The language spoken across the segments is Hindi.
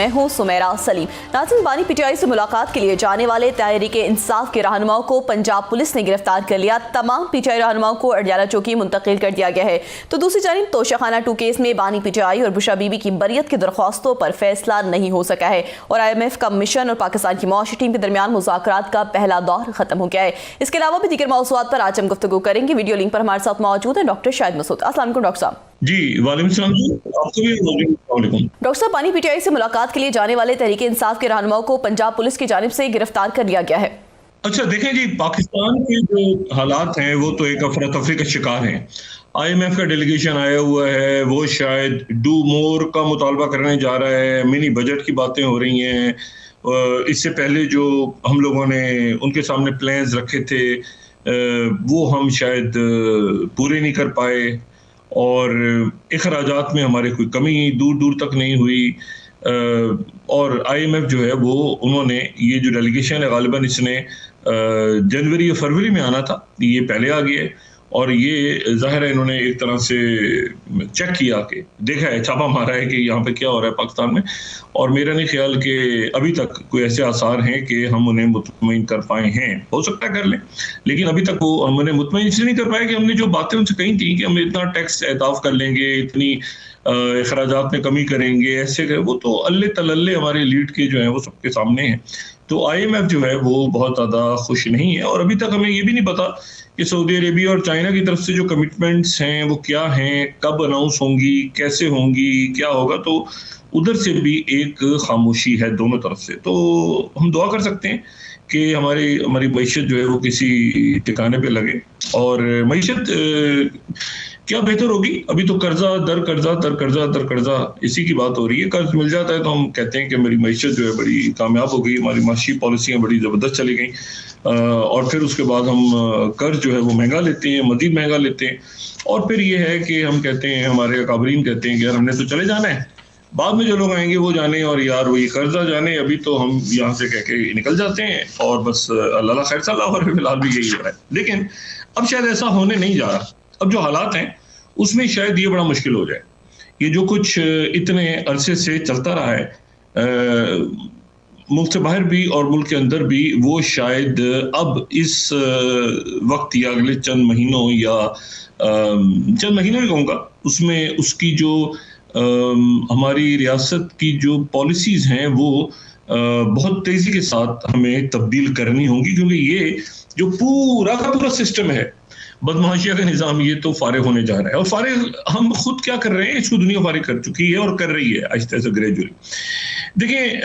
मैं हूं सुमेरा सलीम। नाज़रीन, बानी पीटीआई से मुलाकात के लिए जाने वाले तहरीक इंसाफ के रहनुमाओं को पंजाब पुलिस ने गिरफ्तार कर लिया। तमाम पीटीआई रहनुमाओं को अडयाला चौकी मुंतकिल कर दिया गया है। तो दूसरी जानिब तोशाखाना 2 केस में बानी पीटीआई और बुशरा बीबी की बरियत की दरख्वास्तों पर फैसला नहीं हो सका है और IMF का मिशन और पाकिस्तान की मुआशी टीम के दरमियान मुज़ाकरात का पहला दौर खत्म हो गया है। इसके अलावा भी दीगर मौज़ूआत पर आज हम गुफ्तगू करेंगे। वीडियो लिंक पर हमारे साथ मौजूद है डॉक्टर शाहिद मसूद। अस्सलाम वालेकुम डॉक्टर साहब। जी वालेकुम सलाम जी, आपको भी वालेकुम। डॉक्टर साहब, बानी पीटीआई से मुलाकात के लिए जाने वाले तहरीक इंसाफ के रहनुमाओं को पंजाब पुलिस की जानिब से गिरफ्तार कर लिया गया है। अच्छा देखें जी, पाकिस्तान के जो हालात हैं वो तो एक अफरा तफरी का शिकार हैं। IMF का डेलीगेशन आया हुआ है, वो शायद डू मोर का मुतालबा करने जा रहा है, मिनी बजट की बातें हो रही हैं। इससे पहले जो हम लोगों ने उनके सामने प्लान्स रखे थे वो हम शायद पूरे नहीं कर पाए और अखराजात में हमारे कोई कमी दूर दूर तक नहीं हुई। और IMF जो है वो उन्होंने ये जो डेलीगेशन है गालिबन इसने जनवरी या फरवरी में आना था, ये पहले आ गया है और ये जाहिर है इन्होंने एक तरह से चेक किया कि देखा है, छापा मारा है कि यहाँ पे क्या हो रहा है पाकिस्तान में। और मेरा नहीं ख्याल कि अभी तक कोई ऐसे आसार हैं कि हम उन्हें मुतमईन कर पाए हैं। हो सकता है कर लें, लेकिन अभी तक वो हम उन्हें मुतमईन इसलिए नहीं कर पाए कि हमने जो बातें उनसे कही थी कि हम इतना टैक्स एहताफ कर लेंगे, इतनी अखराजात में कमी करेंगे, ऐसे कर, वो तो अल्ले तलल्ले हमारे लीड के जो है वो सबके सामने हैं। तो IMF जो है वो बहुत ज़्यादा खुश नहीं है और अभी तक हमें ये भी नहीं पता कि सऊदी अरेबिया और चाइना की तरफ से जो कमिटमेंट्स हैं वो क्या हैं, कब अनाउंस होंगी, कैसे होंगी, क्या होगा। तो उधर से भी एक खामोशी है दोनों तरफ से। तो हम दुआ कर सकते हैं कि हमारी मईशत जो है वो किसी ठिकाने पे लगे और मईशत क्या बेहतर होगी। अभी तो कर्जा दर कर्जा इसी की बात हो रही है। कर्ज मिल जाता है तो हम कहते हैं कि मेरी मईशत जो है बड़ी कामयाब हो गई, हमारी माशी पॉलिसियाँ बड़ी ज़बरदस्त चली गई। और फिर उसके बाद हम कर्ज जो है वो महंगा लेते हैं, मजीद महंगा लेते हैं। और फिर ये है कि हम कहते हैं, हमारे अकाबरीन कहते हैं कि यार हमने तो चले जाना है, बाद में जो लोग आएंगे वो जाने और यार वो ये कर्जा जाने, अभी तो हम यहाँ से कह के निकल जाते हैं और बस अल्लाह खैर सलाह। और फिलहाल भी यही हो रहा है, लेकिन अब शायद ऐसा होने नहीं जा रहा। अब जो हालात हैं उसमें शायद ये बड़ा मुश्किल हो जाए। ये जो कुछ इतने अरसे से चलता रहा है मुल्क से बाहर भी और मुल्क के अंदर भी, वो शायद अब इस वक्त या अगले चंद महीनों या चंद महीनों ही कहूँगा, उसमें उसकी जो हमारी रियासत की जो पॉलिसीज़ हैं वो बहुत तेज़ी के साथ हमें तब्दील करनी होंगी, क्योंकि ये जो पूरा का पूरा सिस्टम है, बदमाशिया का निज़ाम, ये तो फारिग होने जा रहा है। और फारिग हम खुद क्या कर रहे हैं, इसको दुनिया फारिग कर चुकी है और कर रही है आहिस्ता से ग्रेजुअली। देखिए,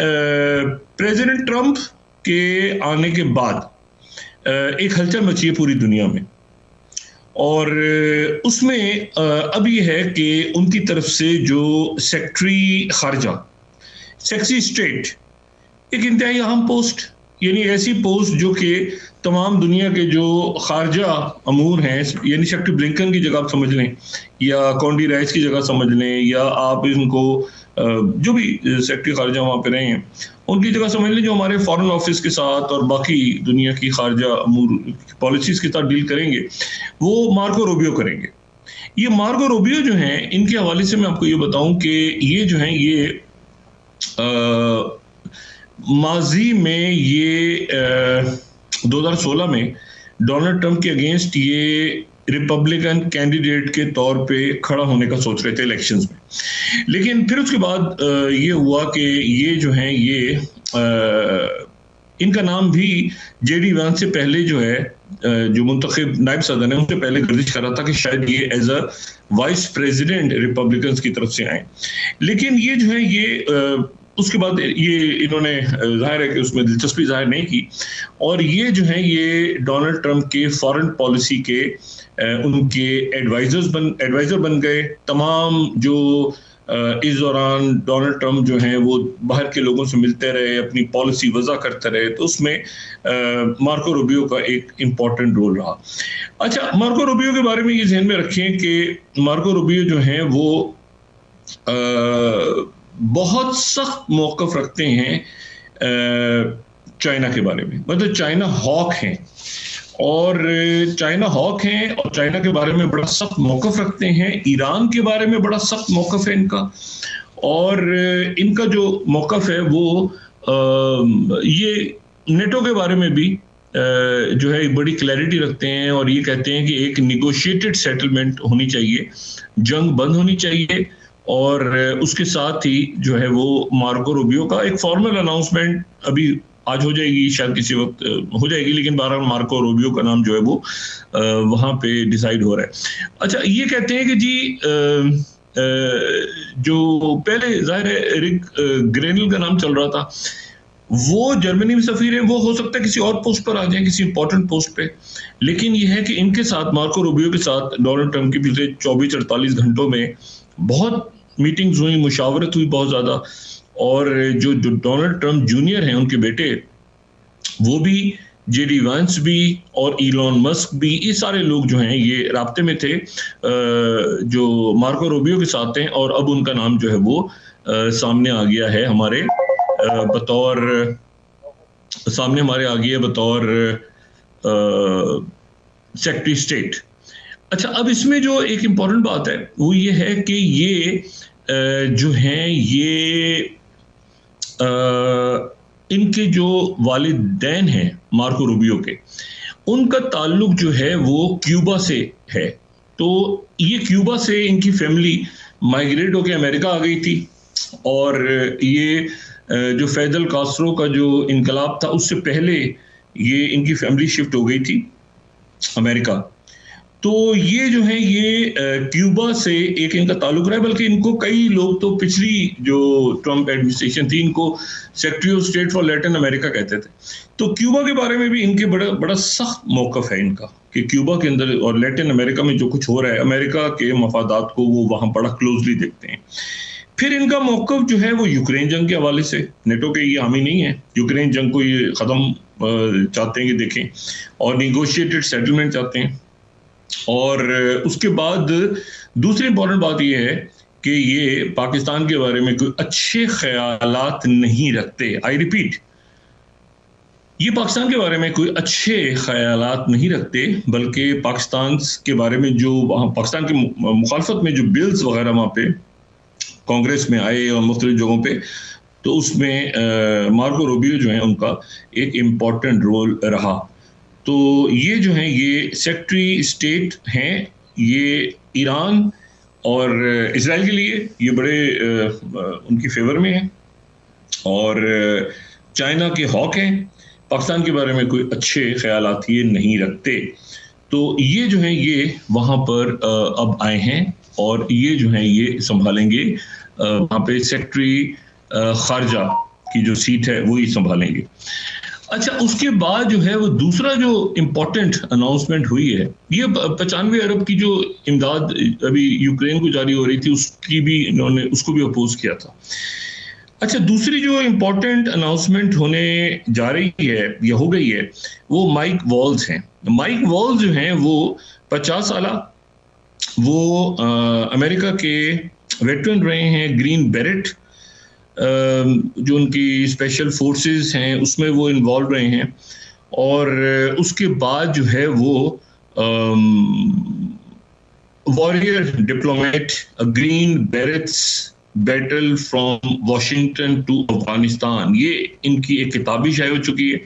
प्रेसिडेंट ट्रंप के आने के बाद एक हलचल मची है पूरी दुनिया में और उसमें अब ये है कि उनकी तरफ से जो सेक्रेटरी खारजा, सेक्रेटरी स्टेट, एक इंतहाई अहम पोस्ट, यानी ऐसी पोस्ट जो कि तमाम दुनिया के जो खारजा अमूर हैं, यानी सेक्रेटरी ब्लिंकन की जगह आप समझ लें या कॉन्डी राइस की जगह समझ लें या आप इनको जो भी सेक्रेटरी खारजा वहाँ पे रहे हैं उनकी जगह समझ लें, जो हमारे फॉरेन ऑफिस के साथ और बाकी दुनिया की खारजा अमूर पॉलिसीज के साथ डील करेंगे, वो मार्को रूबियो करेंगे। ये मार्को रूबियो जो हैं, इनके हवाले से मैं आपको ये बताऊं कि ये जो हैं ये माजी में ये 2016 में डोनाल्ड ट्रंप के अगेंस्ट ये रिपब्लिकन कैंडिडेट के तौर पे खड़ा होने का सोच रहे थे इलेक्शंस में। लेकिन फिर उसके बाद ये हुआ कि ये जो हैं ये इनका नाम भी JD वैंस से पहले जो है जो मुंतखब नायब सदर है उनसे पहले गर्दिश कर रहा था कि शायद ये as a vice president Republicans की तरफ से आए। लेकिन ये जो है ये उसके बाद ये इन्होंने जाहिर है कि उसमें दिलचस्पी जाहिर नहीं की और ये जो है ये डोनाल्ड ट्रंप के फॉरेन पॉलिसी के उनके एडवाइजर बन गए। तमाम जो इस दौरान डोनाल्ड ट्रंप जो हैं वो बाहर के लोगों से मिलते रहे, अपनी पॉलिसी वज़ा करते रहे, तो उसमें मार्को रूबियो का एक इम्पॉर्टेंट रोल रहा। अच्छा, मार्को रूबियो के बारे में ये ध्यान में रखें कि मार्को रूबियो जो हैं वो बहुत सख्त मौक़िफ़ रखते हैं चाइना के बारे में, मतलब चाइना हॉक हैं और चाइना के बारे में बड़ा सख्त मौक़िफ़ रखते हैं। ईरान के बारे में बड़ा सख्त मौक़िफ़ है इनका और इनका जो मौक़िफ़ है वो ये नेटो के बारे में भी जो है बड़ी क्लैरिटी रखते हैं और ये कहते हैं कि एक निगोशिएटेड सेटलमेंट होनी चाहिए, जंग बंद होनी चाहिए और उसके साथ ही जो है वो मार्को रूबियो का एक फॉर्मल अनाउंसमेंट अभी आज हो जाएगी, शायद किसी वक्त हो जाएगी, लेकिन बहरहाल मार्को रूबियो का नाम जो है वो वहाँ पे डिसाइड हो रहा है। अच्छा, ये कहते हैं कि जी जो पहले ज़ाहिर है रिक ग्रेनल का नाम चल रहा था, वो जर्मनी में सफीर है, वो हो सकता है किसी और पोस्ट पर आ जाए, किसी इंपॉर्टेंट पोस्ट पे, लेकिन ये है कि इनके साथ मार्को रूबियो के साथ डोनाल्ड ट्रंप के पिछले 24-48 घंटों में बहुत मीटिंग्स हुई, मुशावरत हुई बहुत ज़्यादा, और जो डोनाल्ड ट्रंप जूनियर हैं उनके बेटे, वो भी, जेडी वांस भी और इलॉन मस्क भी, ये सारे लोग जो हैं ये राब्ते में थे जो मार्को रूबियो के साथ हैं, और अब उनका नाम जो है वो सामने आ गया है हमारे बतौर सेक्रेटरी स्टेट। अच्छा, अब इसमें जो एक इम्पॉर्टेंट बात है वो ये है कि ये जो हैं ये इनके जो वालिदैन हैं मार्को रूबियो के, उनका ताल्लुक जो है वो क्यूबा से है। तो ये क्यूबा से इनकी फैमिली माइग्रेट होकर अमेरिका आ गई थी, और ये जो फेडरल कास्ट्रो का जो इनकलाब था उससे पहले ये इनकी फैमिली शिफ्ट हो गई थी अमेरिका। तो ये जो है ये क्यूबा से एक इनका ताल्लुक रहा है, बल्कि इनको कई लोग तो पिछली जो ट्रंप एडमिनिस्ट्रेशन थी इनको secretary of state for Latin America कहते थे। तो क्यूबा के बारे में भी इनके बड़ा सख्त मौक़िफ़ है इनका कि क्यूबा के अंदर और लैटिन अमेरिका में जो कुछ हो रहा है, अमेरिका के मफादात को वो वहाँ बड़ा क्लोजली देखते हैं। फिर इनका मौक़िफ़ जो है वो यूक्रेन जंग के हवाले से, नेटो के ये हामी नहीं है, यूक्रेन जंग को ये ख़त्म चाहते हैं कि देखें, और निगोशिएटेड सेटलमेंट चाहते हैं। और उसके बाद दूसरी इंपॉर्टेंट बात यह है कि ये पाकिस्तान के बारे में कोई अच्छे ख्यालात नहीं रखते। आई रिपीट, ये पाकिस्तान के बारे में कोई अच्छे ख्यालात नहीं रखते, बल्कि पाकिस्तान के बारे में जो वहाँ पाकिस्तान की मुखालफत में जो बिल्स वगैरह वहाँ पे कांग्रेस में आए और मुख्तलिफ जगहों पे, तो उसमें मार्को रूबियो जो है उनका एक इम्पॉर्टेंट रोल रहा। तो ये जो है ये सेक्रेटरी स्टेट हैं, ये ईरान और इजराइल के लिए ये बड़े उनकी फेवर में हैं, और चाइना के हॉक हैं, पाकिस्तान के बारे में कोई अच्छे ख्यालात ये नहीं रखते। तो ये जो है ये वहाँ पर अब आए हैं, और ये जो है ये संभालेंगे वहाँ पे सेक्रेटरी खारजा की जो सीट है वो ही संभालेंगे। अच्छा, उसके बाद जो है वो दूसरा जो इम्पोर्टेंट अनाउंसमेंट हुई है, ये 95 अरब की जो इमदाद अभी यूक्रेन को जारी हो रही थी, उसकी भी इन्होंने उसको भी अपोज किया था। अच्छा, दूसरी जो इम्पोर्टेंट अनाउंसमेंट होने जा रही है या हो गई है वो माइक वॉल्स हैं। माइक वॉल्स जो हैं वो 50 साल वो अमेरिका के वेटरन रहे हैं, ग्रीन बेरेट जो उनकी स्पेशल फोर्सेस हैं उसमें वो इन्वॉल्व रहे हैं, और उसके बाद जो है वो warrior diplomat, green berets battle from Washington to Afghanistan, ये इनकी एक किताब भी शाये हो चुकी है,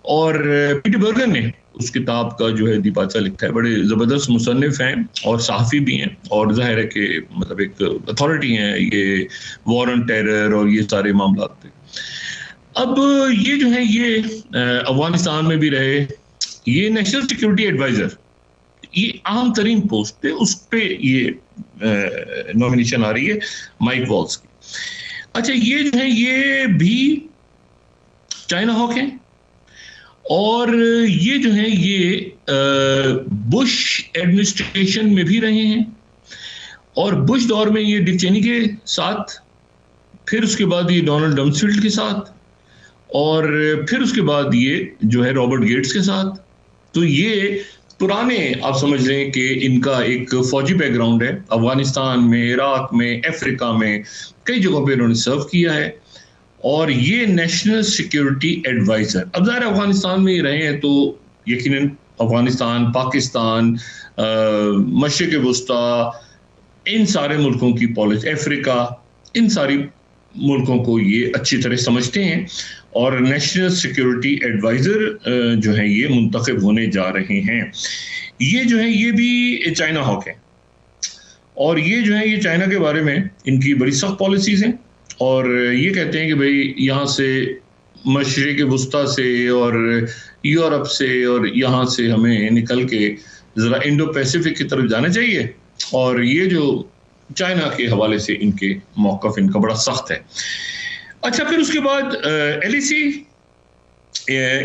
और पीटर बर्गर ने उस किताब का जो है दीपाचा लिखा है। बड़े ज़बरदस्त मुसन्निफ हैं और सहाफ़ी भी हैं, और ज़ाहिर है कि मतलब एक अथॉरिटी हैं ये वॉर ऑन टेरर और ये सारे मामला पे। अब ये जो है ये अफगानिस्तान में भी रहे, ये नेशनल सिक्योरिटी एडवाइज़र, ये आम तरीन पोस्ट पे, उस पे ये नॉमिनेशन आ रही है माइक वॉल्स की। अच्छा, ये जो है ये भी चाइना हॉक हैं, और ये जो है ये बुश एडमिनिस्ट्रेशन में भी रहे हैं, और बुश दौर में ये डिक चेनी के साथ, फिर उसके बाद ये डोनाल्ड रम्सफील्ड के साथ, और फिर उसके बाद ये जो है रॉबर्ट गेट्स के साथ। तो ये पुराने, आप समझ लें कि इनका एक फौजी बैकग्राउंड है, अफगानिस्तान में, इराक में, अफ्रीका में कई जगहों पे इन्होंने सर्व किया है, और ये नेशनल सिक्योरिटी एडवाइज़र। अब ज़ाहिर अफगानिस्तान में ही रहे हैं तो यकीनन अफगानिस्तान, पाकिस्तान, मशरिक़ वुस्ता, इन सारे मुल्कों की पॉलिसी, अफ्रीका, इन सारी मुल्कों को ये अच्छी तरह समझते हैं और नेशनल सिक्योरिटी एडवाइज़र जो है ये मुंतखब होने जा रहे हैं। ये जो है ये भी चाइना हॉक है और ये जो है ये चाइना के बारे में इनकी बड़ी सख्त पॉलिसीज़ हैं और ये कहते हैं कि भाई यहाँ से मशरिक़ वुस्ता से और यूरोप से और यहाँ से हमें निकल के ज़रा इंडो पैसिफिक की तरफ जाना चाहिए और ये जो चाइना के हवाले से इनके मौक़िफ़ इनका बड़ा सख्त है। अच्छा, फिर उसके बाद एलिसी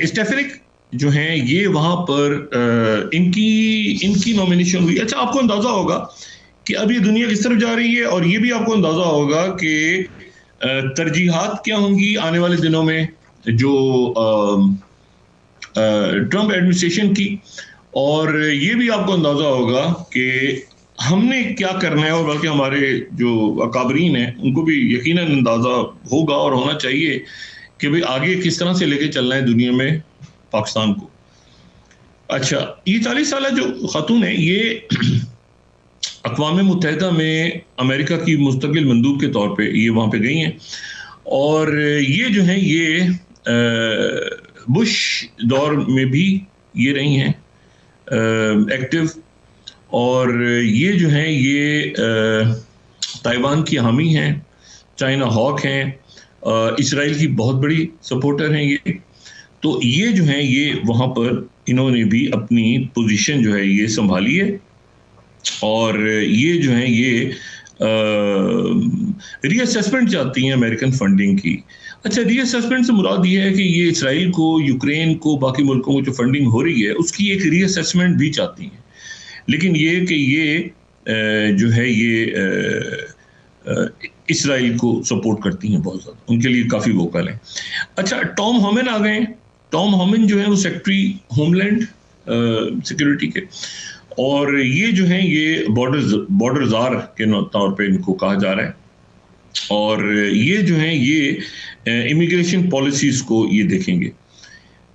स्टेफेनिक जो हैं ये वहाँ पर इनकी नॉमिनेशन हुई। अच्छा, आपको अंदाज़ा होगा कि अब ये दुनिया किस तरफ जा रही है और ये भी आपको अंदाज़ा होगा कि तरजीहात क्या होंगी आने वाले दिनों में जो ट्रंप एडमिनिस्ट्रेशन की, और ये भी आपको अंदाज़ा होगा कि हमने क्या करना है और बल्कि हमारे जो अकाबरीन हैं उनको भी यकीनन अंदाज़ा होगा और होना चाहिए कि भाई आगे किस तरह से लेके चलना है दुनिया में पाकिस्तान को। अच्छा, ये 40 साल जो खातून है ये अक़वाम मुत्तहिदा में अमेरिका की मुस्तकिल मंदूब के तौर पे ये वहाँ पे गई हैं और ये जो है ये बुश दौर में भी ये रही हैं एक्टिव और ये जो है ये ताइवान की हामी हैं, चाइना हॉक हैं, इसराइल की बहुत बड़ी सपोर्टर हैं ये। तो ये जो है ये वहाँ पर इन्होंने भी अपनी पोजीशन जो है ये संभाली है और ये जो है ये रीअसेसमेंट चाहती हैं अमेरिकन फंडिंग की। अच्छा, रीअसेसमेंट से मुराद ये है कि ये इसराइल को, यूक्रेन को, बाकी मुल्कों को जो फंडिंग हो रही है उसकी एक रीअसेसमेंट भी चाहती हैं, लेकिन ये कि ये जो है ये इसराइल को सपोर्ट करती हैं बहुत ज़्यादा, उनके लिए काफ़ी वोकल हैं। अच्छा, टॉम होमन आ गए। टॉम होमन जो है वो सेक्रेटरी होमलैंड सिक्योरिटी के और ये जो है ये बॉर्डर ज़ार के तौर पे इनको कहा जा रहा है और ये जो है ये इमिग्रेशन पॉलिसीज़ को ये देखेंगे।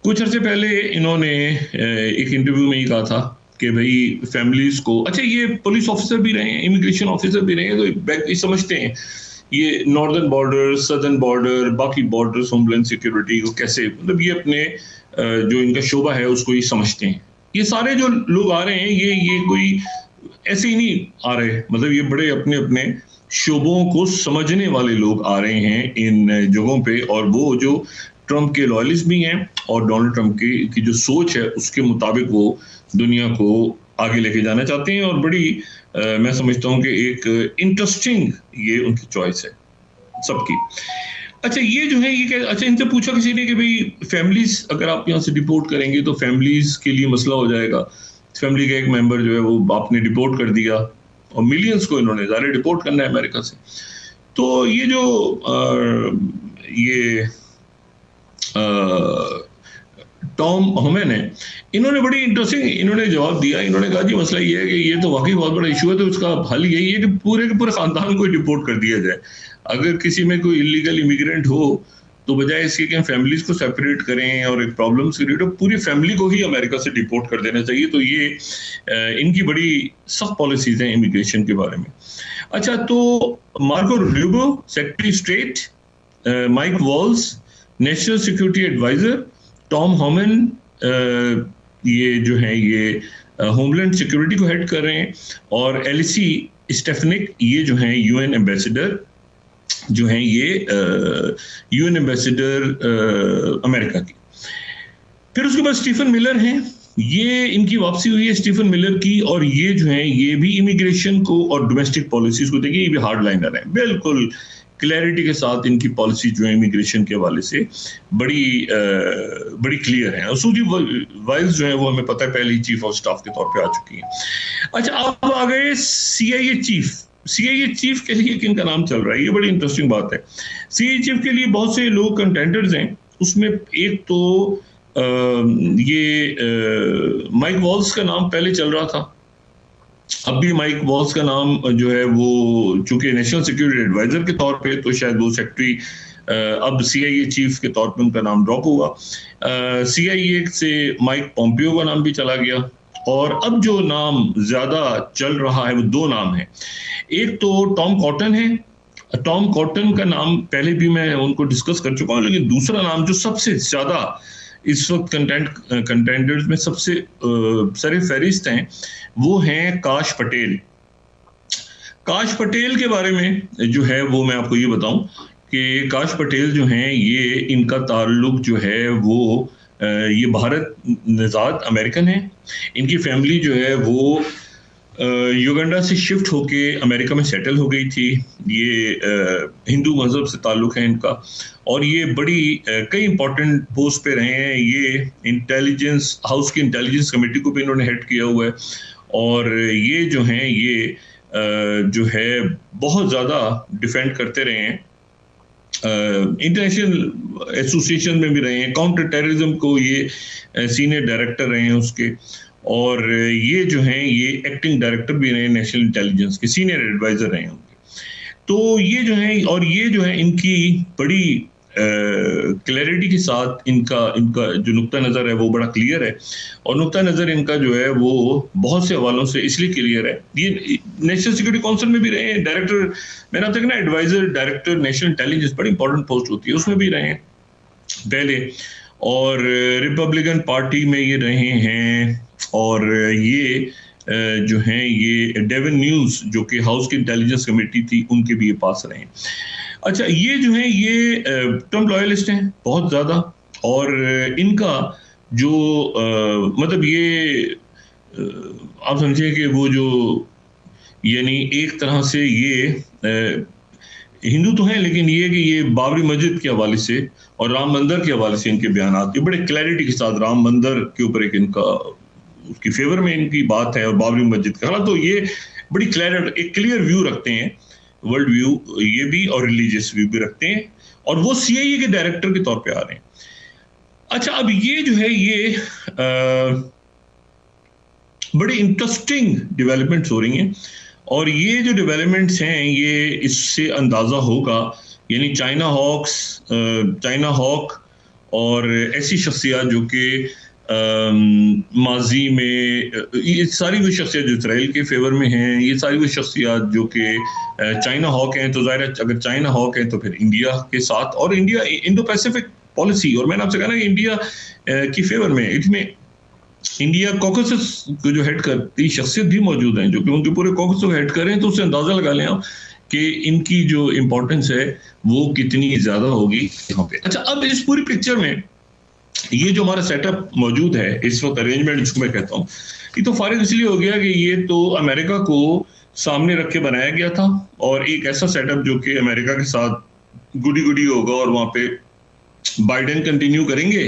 कुछ अर्से पहले इन्होंने एक इंटरव्यू में ही कहा था कि भाई फैमिलीज़ को, अच्छा ये पुलिस ऑफिसर भी रहे हैं, इमिग्रेशन ऑफिसर भी रहे हैं, तो ये समझते हैं ये नॉर्दर्न बॉर्डर, सदर्न बॉर्डर, बाकी बॉर्डर्स, होमलैंड सिक्योरिटी को कैसे, मतलब ये अपने जो इनका शोबा है उसको ये समझते हैं। ये सारे जो लोग आ रहे हैं ये कोई ऐसे ही नहीं आ रहे, मतलब ये बड़े अपने अपने शोबों को समझने वाले लोग आ रहे हैं इन जगहों पे और वो जो ट्रंप के लॉयलिस्ट भी हैं और डोनाल्ड ट्रंप की जो सोच है उसके मुताबिक वो दुनिया को आगे लेके जाना चाहते हैं और बड़ी मैं समझता हूँ कि एक इंटरेस्टिंग ये उनकी चॉइस है सबकी। अच्छा, ये जो है ये अच्छा, इनसे पूछा किसी ने कि भाई फैमिलीज अगर आप यहाँ से डिपोर्ट करेंगे तो फैमिलीज के लिए मसला हो जाएगा। फैमिली का एक मेंबर जो है वो बाप ने डिपोर्ट कर दिया और मिलियंस को इन्होंने ज़ाहिर डिपोर्ट करना है अमेरिका से। तो ये जो ये टॉम होमन है, इन्होंने बड़ी इंटरेस्टिंग इन्होंने जवाब दिया। इन्होंने कहा जी मसला ये है कि ये तो वाकई बहुत बड़ा इशू है, तो उसका हल यही है कि पूरे के पूरे ख़ानदान को डिपोर्ट कर दिया जाए। अगर किसी में कोई इलीगल इमिग्रेंट हो तो बजाय इसके कि हम फैमिलीज को सेपरेट करें और एक प्रॉब्लम से क्रिएट हो, पूरी फैमिली को ही अमेरिका से डिपोर्ट कर देना चाहिए। तो ये इनकी बड़ी सख्त पॉलिसीज हैं इमिग्रेशन के बारे में। अच्छा, तो Marco Rubio secretary state, Mike Waltz national security adviser, Tom Homan ये जो है ये होमलैंड सिक्योरिटी को हेड कर रहे हैं और एलिसी स्टेफेनिक ये जो हैं यूएन एम्बेसडर जो हैं ये यूएन एम्बेसडर अमेरिका की। फिर उसके बाद स्टीफन मिलर हैं, ये इनकी वापसी हुई है स्टीफन मिलर की और ये जो है ये भी इमिग्रेशन को और डोमेस्टिक पॉलिसीज को देखिए, ये भी हार्ड लाइनर है, बिल्कुल क्लैरिटी के साथ इनकी पॉलिसी जो है इमिग्रेशन के हवाले से बड़ी क्लियर है। और सूजी वाइल्स जो है वो हमें पता है पहले ही चीफ ऑफ स्टाफ के तौर पे आ चुकी हैं। अच्छा, अब आ गए सीआईए चीफ। सीआईए चीफ के लिए किनका नाम चल रहा है, ये बड़ी इंटरेस्टिंग बात है। सीआईए चीफ के लिए बहुत से लोग कंटेंडर्स हैं, उसमें एक तो ये माइक वॉल्स का नाम पहले चल रहा था, अब भी माइक वॉल्स का नाम जो है वो चूंकि नेशनल सिक्योरिटी एडवाइजर के तौर पे, तो शायद वो सेक्रेटरी अब सीआईए चीफ के तौर पे उनका नाम ड्रॉप हुआ। सीआईए से माइक पोम्पियो का नाम भी चला गया और अब जो नाम ज्यादा चल रहा है वो दो नाम है। एक तो टॉम कॉटन है टॉम कॉटन का नाम पहले भी मैं उनको डिस्कस कर चुका हूँ, लेकिन दूसरा नाम जो सबसे ज्यादा इस वक्त कंटेंडर्स में सबसे सरे फहरिस्त हैं वो हैं काश पटेल। काश पटेल के बारे में जो है वो मैं आपको ये बताऊं कि काश पटेल जो हैं ये इनका ताल्लुक जो है वो ये भारत निजात अमेरिकन है। इनकी फैमिली जो है वो युगांडा से शिफ्ट होके अमेरिका में सेटल हो गई थी। ये हिंदू मजहब से ताल्लुक है इनका और ये बड़ी कई इंपॉर्टेंट पोस्ट पे रहे हैं। ये इंटेलिजेंस हाउस की इंटेलिजेंस कमेटी को भी इन्होंने हेड किया हुआ है और ये जो हैं ये जो है बहुत ज़्यादा डिफेंड करते रहे हैं, इंटरनेशनल एसोसिएशन में भी रहे हैं, काउंटर टेररिज्म को ये सीनियर डायरेक्टर रहे हैं उसके, और ये जो हैं ये एक्टिंग डायरेक्टर भी रहे नेशनल इंटेलिजेंस के, सीनियर एडवाइजर रहे हैं उनके। तो ये जो हैं और ये जो है इनकी बड़ी क्लैरिटी के साथ इनका जो नुक्ता नज़र है वो बड़ा क्लियर है और नुक्ता नज़र इनका जो है वो बहुत से हवालों से इसलिए क्लियर है। ये नेशनल सिक्योरिटी काउंसिल में भी रहे हैं डायरेक्टर, मैंने अब तक ना एडवाइजर डायरेक्टर नेशनल इंटेलिजेंस बड़ी इंपॉर्टेंट पोस्ट होती है उसमें भी रहे हैं पहले, और रिपब्लिकन पार्टी में ये रहे हैं और ये जो हैं ये डेवन न्यूज़ जो कि हाउस की इंटेलिजेंस कमेटी थी उनके भी ये पास रहे हैं। अच्छा, ये जो है ये ट्रम्प लॉयलिस्ट हैं बहुत ज़्यादा और इनका जो मतलब ये आप समझिए कि वो जो यानी एक तरह से ये हिंदू तो हैं लेकिन ये कि ये बाबरी मस्जिद के हवाले से और राम मंदिर के हवाले से इनके बयान आते हैं बड़े क्लैरिटी के साथ। राम मंदिर के ऊपर एक इनका उसकी फेवर में इनकी बात है और बाबरी मस्जिद का, तो ये बड़ी एक क्लियर व्यू रखते हैं, वर्ल्ड व्यू ये भी और रिलीजियस व्यू भी रखते हैं और वो सीआईए के डायरेक्टर के तौर पे आ रहे हैं। अच्छा, अब ये जो है ये बड़ी इंटरेस्टिंग डेवलपमेंट्स हो रही हैं और ये जो डेवलपमेंट्स हैं ये इससे अंदाजा होगा, यानी चाइना हॉक और ऐसी शख्सियत जो कि माजी में ये सारी वो शख्सियत जो इसराइल के फेवर में हैं, ये सारी वो शख्सियत जो कि चाइना हॉक हैं, तो ज़ाहिर है अगर चाइना हॉक है तो फिर इंडिया के साथ और इंडिया इंडो पैसिफिक पॉलिसी, और मैंने आपसे कहा ना कि इंडिया की फेवर में इसमें इंडिया कॉकसस को जो हेड करती शख्सियत भी मौजूद हैं जो कि उनके पूरे कॉकस को हेड करें, तो उससे अंदाजा लगा लें आप कि इनकी जो इम्पोर्टेंस है वो कितनी ज़्यादा होगी यहाँ पे। अच्छा, अब इस पूरी पिक्चर में ये जो हमारा सेटअप मौजूद है इस वक्त, अरेंजमेंट जिसको मैं कहता हूँ, ये तो फारिग इसलिए हो गया कि ये तो अमेरिका को सामने रख के बनाया गया था और एक ऐसा सेटअप जो कि अमेरिका के साथ गुडी होगा और वहाँ पे बाइडेन कंटिन्यू करेंगे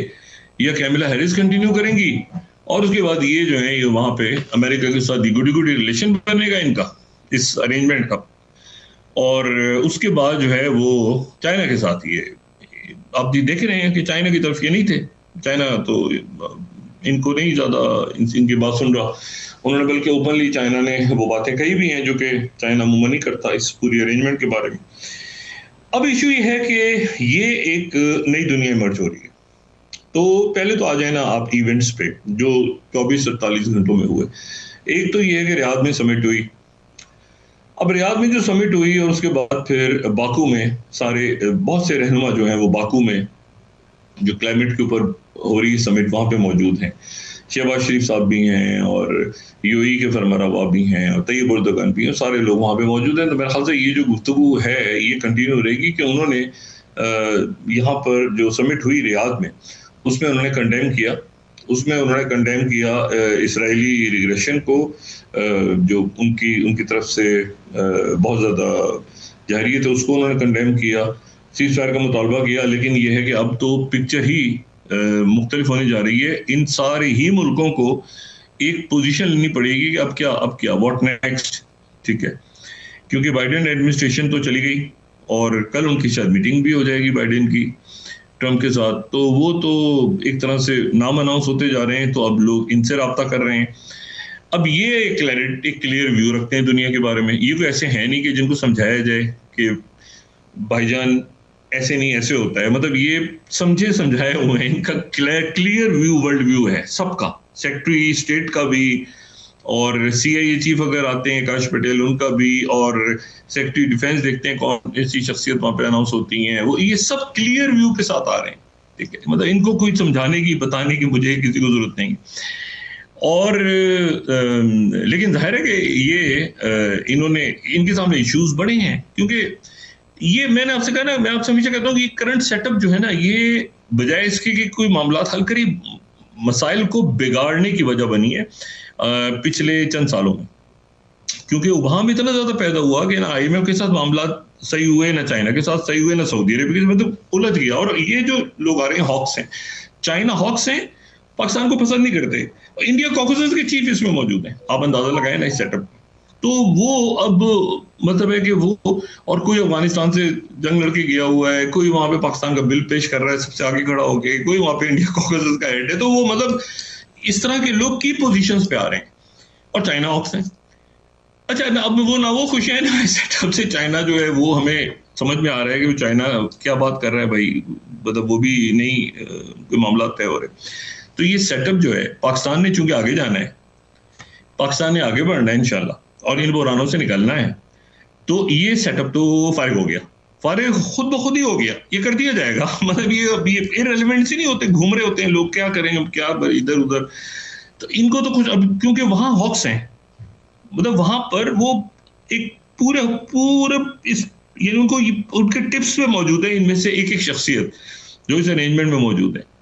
या कैमिला हैरिस कंटिन्यू करेंगी और उसके बाद ये जो है ये वहाँ पे अमेरिका के साथ गुडी रिलेशन बनेगा इनका इस अरेंजमेंट का, और उसके बाद जो है वो चाइना के साथ ये आप देख रहे हैं कि चाइना की तरफ ये नहीं थे, चाइना तो इनको नहीं ज़्यादा इनकी बात सुन रहा, उन्होंने बल्कि ओपनली चाइना ने वो बातें कही भी हैं जो कि चाइना अमूमन नहीं करता इस पूरी अरेंजमेंट के बारे में। अब इशू ये है कि ये एक नई दुनिया इमर्ज हो रही है, तो पहले तो आ जाए ना आप इवेंट्स पे जो 24-48 घंटों में हुए। एक तो ये है कि रियाद में समिट हुई, अब रियाद में जो समिट हुई और उसके बाद फिर बाकू में बहुत से रहनुमा जो हैं वो बाकू में जो क्लाइमेट के ऊपर हो रही समिट वहाँ पे मौजूद हैं। शहबाज शरीफ साहब भी हैं और यूएई के फरमारवा भी हैं और तैयब एर्दोगन भी हैं, सारे लोग वहाँ पे मौजूद हैं। तो मेरे ख्याल से ये जो गुफ्तगू है ये कंटिन्यू रहेगी कि उन्होंने यहाँ पर जो समिट हुई रियाद में उसमें उन्होंने कंडेम किया इसराइली रिग्रेशन को, जो उनकी तरफ से बहुत ज़्यादा जाहिरियत है उसको उन्होंने कंडेम किया, सीज़ फायर का मुतालबा किया। लेकिन यह है कि अब तो पिक्चर ही मुख्तलिफ होने जा रही है, इन सारे ही मुल्कों को एक पोजीशन लेनी पड़ेगी कि अब क्या व्हाट नेक्स्ट, ठीक है, क्योंकि बाइडेन एडमिनिस्ट्रेशन तो चली गई और कल उनकी शायद मीटिंग भी हो जाएगी बाइडेन की ट्रम्प के साथ, तो वो तो एक तरह से नाम अनाउंस होते जा रहे हैं, तो अब लोग इनसे रब्ता कर रहे हैं। अब ये एक क्लियर व्यू रखते हैं दुनिया के बारे में, ये कोई ऐसे हैं नहीं कि जिनको समझाया जाए कि भाईजान ऐसे नहीं ऐसे होता है, मतलब ये समझाए हुए हैं, इनका क्लियर व्यू वर्ल्ड व्यू है सबका, सेक्रेटरी स्टेट का भी और CIA चीफ अगर आते हैं आकाश पटेल, उनका भी, और सेक्रेटरी डिफेंस देखते हैं कौन ऐसी शख्सियत वहां पे अनाउंस होती हैं, वो ये सब क्लियर व्यू के साथ आ रहे हैं। ठीक है, मतलब इनको कोई समझाने की बताने की मुझे किसी को जरूरत नहीं। और लेकिन जाहिर है कि ये इन्होंने, इनके सामने इश्यूज बड़े हैं, क्योंकि ये मैंने आपसे कहा ना, मैं आपसे हमेशा कहता हूँ कि करंट सेटअप जो है ना, ये बजाय इसके कि कोई मामला हल करी, मसाइल को बिगाड़ने की वजह बनी है पिछले चंद सालों में। क्योंकि वहां भी इतना ज्यादा पैदा हुआ कि ना IMF के साथ मामला सही हुए, ना चाइना के साथ सही हुए, ना सऊदी अरेबिया के साथ, मतलब उलझ गया। और ये जो लोग आ रहे हैं हॉक्स हैं, चाइना हॉक्स हैं, पाकिस्तान को पसंद नहीं करते। इंडिया कॉकसस के चीफ इसमें मौजूद हैं, आप अंदाजा लगाएं ना इस सेटअप। तो वो अब मतलब है कि वो, और कोई अफगानिस्तान से जंग लड़के गया हुआ है, कोई वहां पे पाकिस्तान का बिल पेश कर रहा है सबसे आगे खड़ा होके, कोई वहां पे इंडिया कॉकसस का हेड है। तो वो मतलब इस तरह के लोग की पोजीशंस पे आ रहे हैं, और चाइना हॉक्स हैं। अच्छा, अब वो खुशियां ना सेटअप से, चाइना जो है वो हमें समझ में आ रहा है कि वो चाइना क्या बात कर रहा है भाई, मतलब वो भी नहीं कोई मामला तय हो रहे। तो ये सेटअप जो है, पाकिस्तान ने चूंकि आगे जाना है, पाकिस्तान ने आगे बढ़ना है इंशाल्लाह, और इन बुरानों से निकलना है, तो ये सेटअप तो फारिग हो गया, फारिग खुद ब खुद ही हो गया, ये कर दिया जाएगा। मतलब ये इररिलेवेंट ही नहीं होते, घूम रहे होते हैं लोग, क्या करेंगे क्या इधर उधर। तो इनको तो कुछ, अब क्योंकि वहां हॉक्स हैं, मतलब वहां पर वो एक पूरे पूरे इस, ये उनको उनके टिप्स में मौजूद है, इनमें से एक एक शख्सियत जो इस अरेंजमेंट में मौजूद है।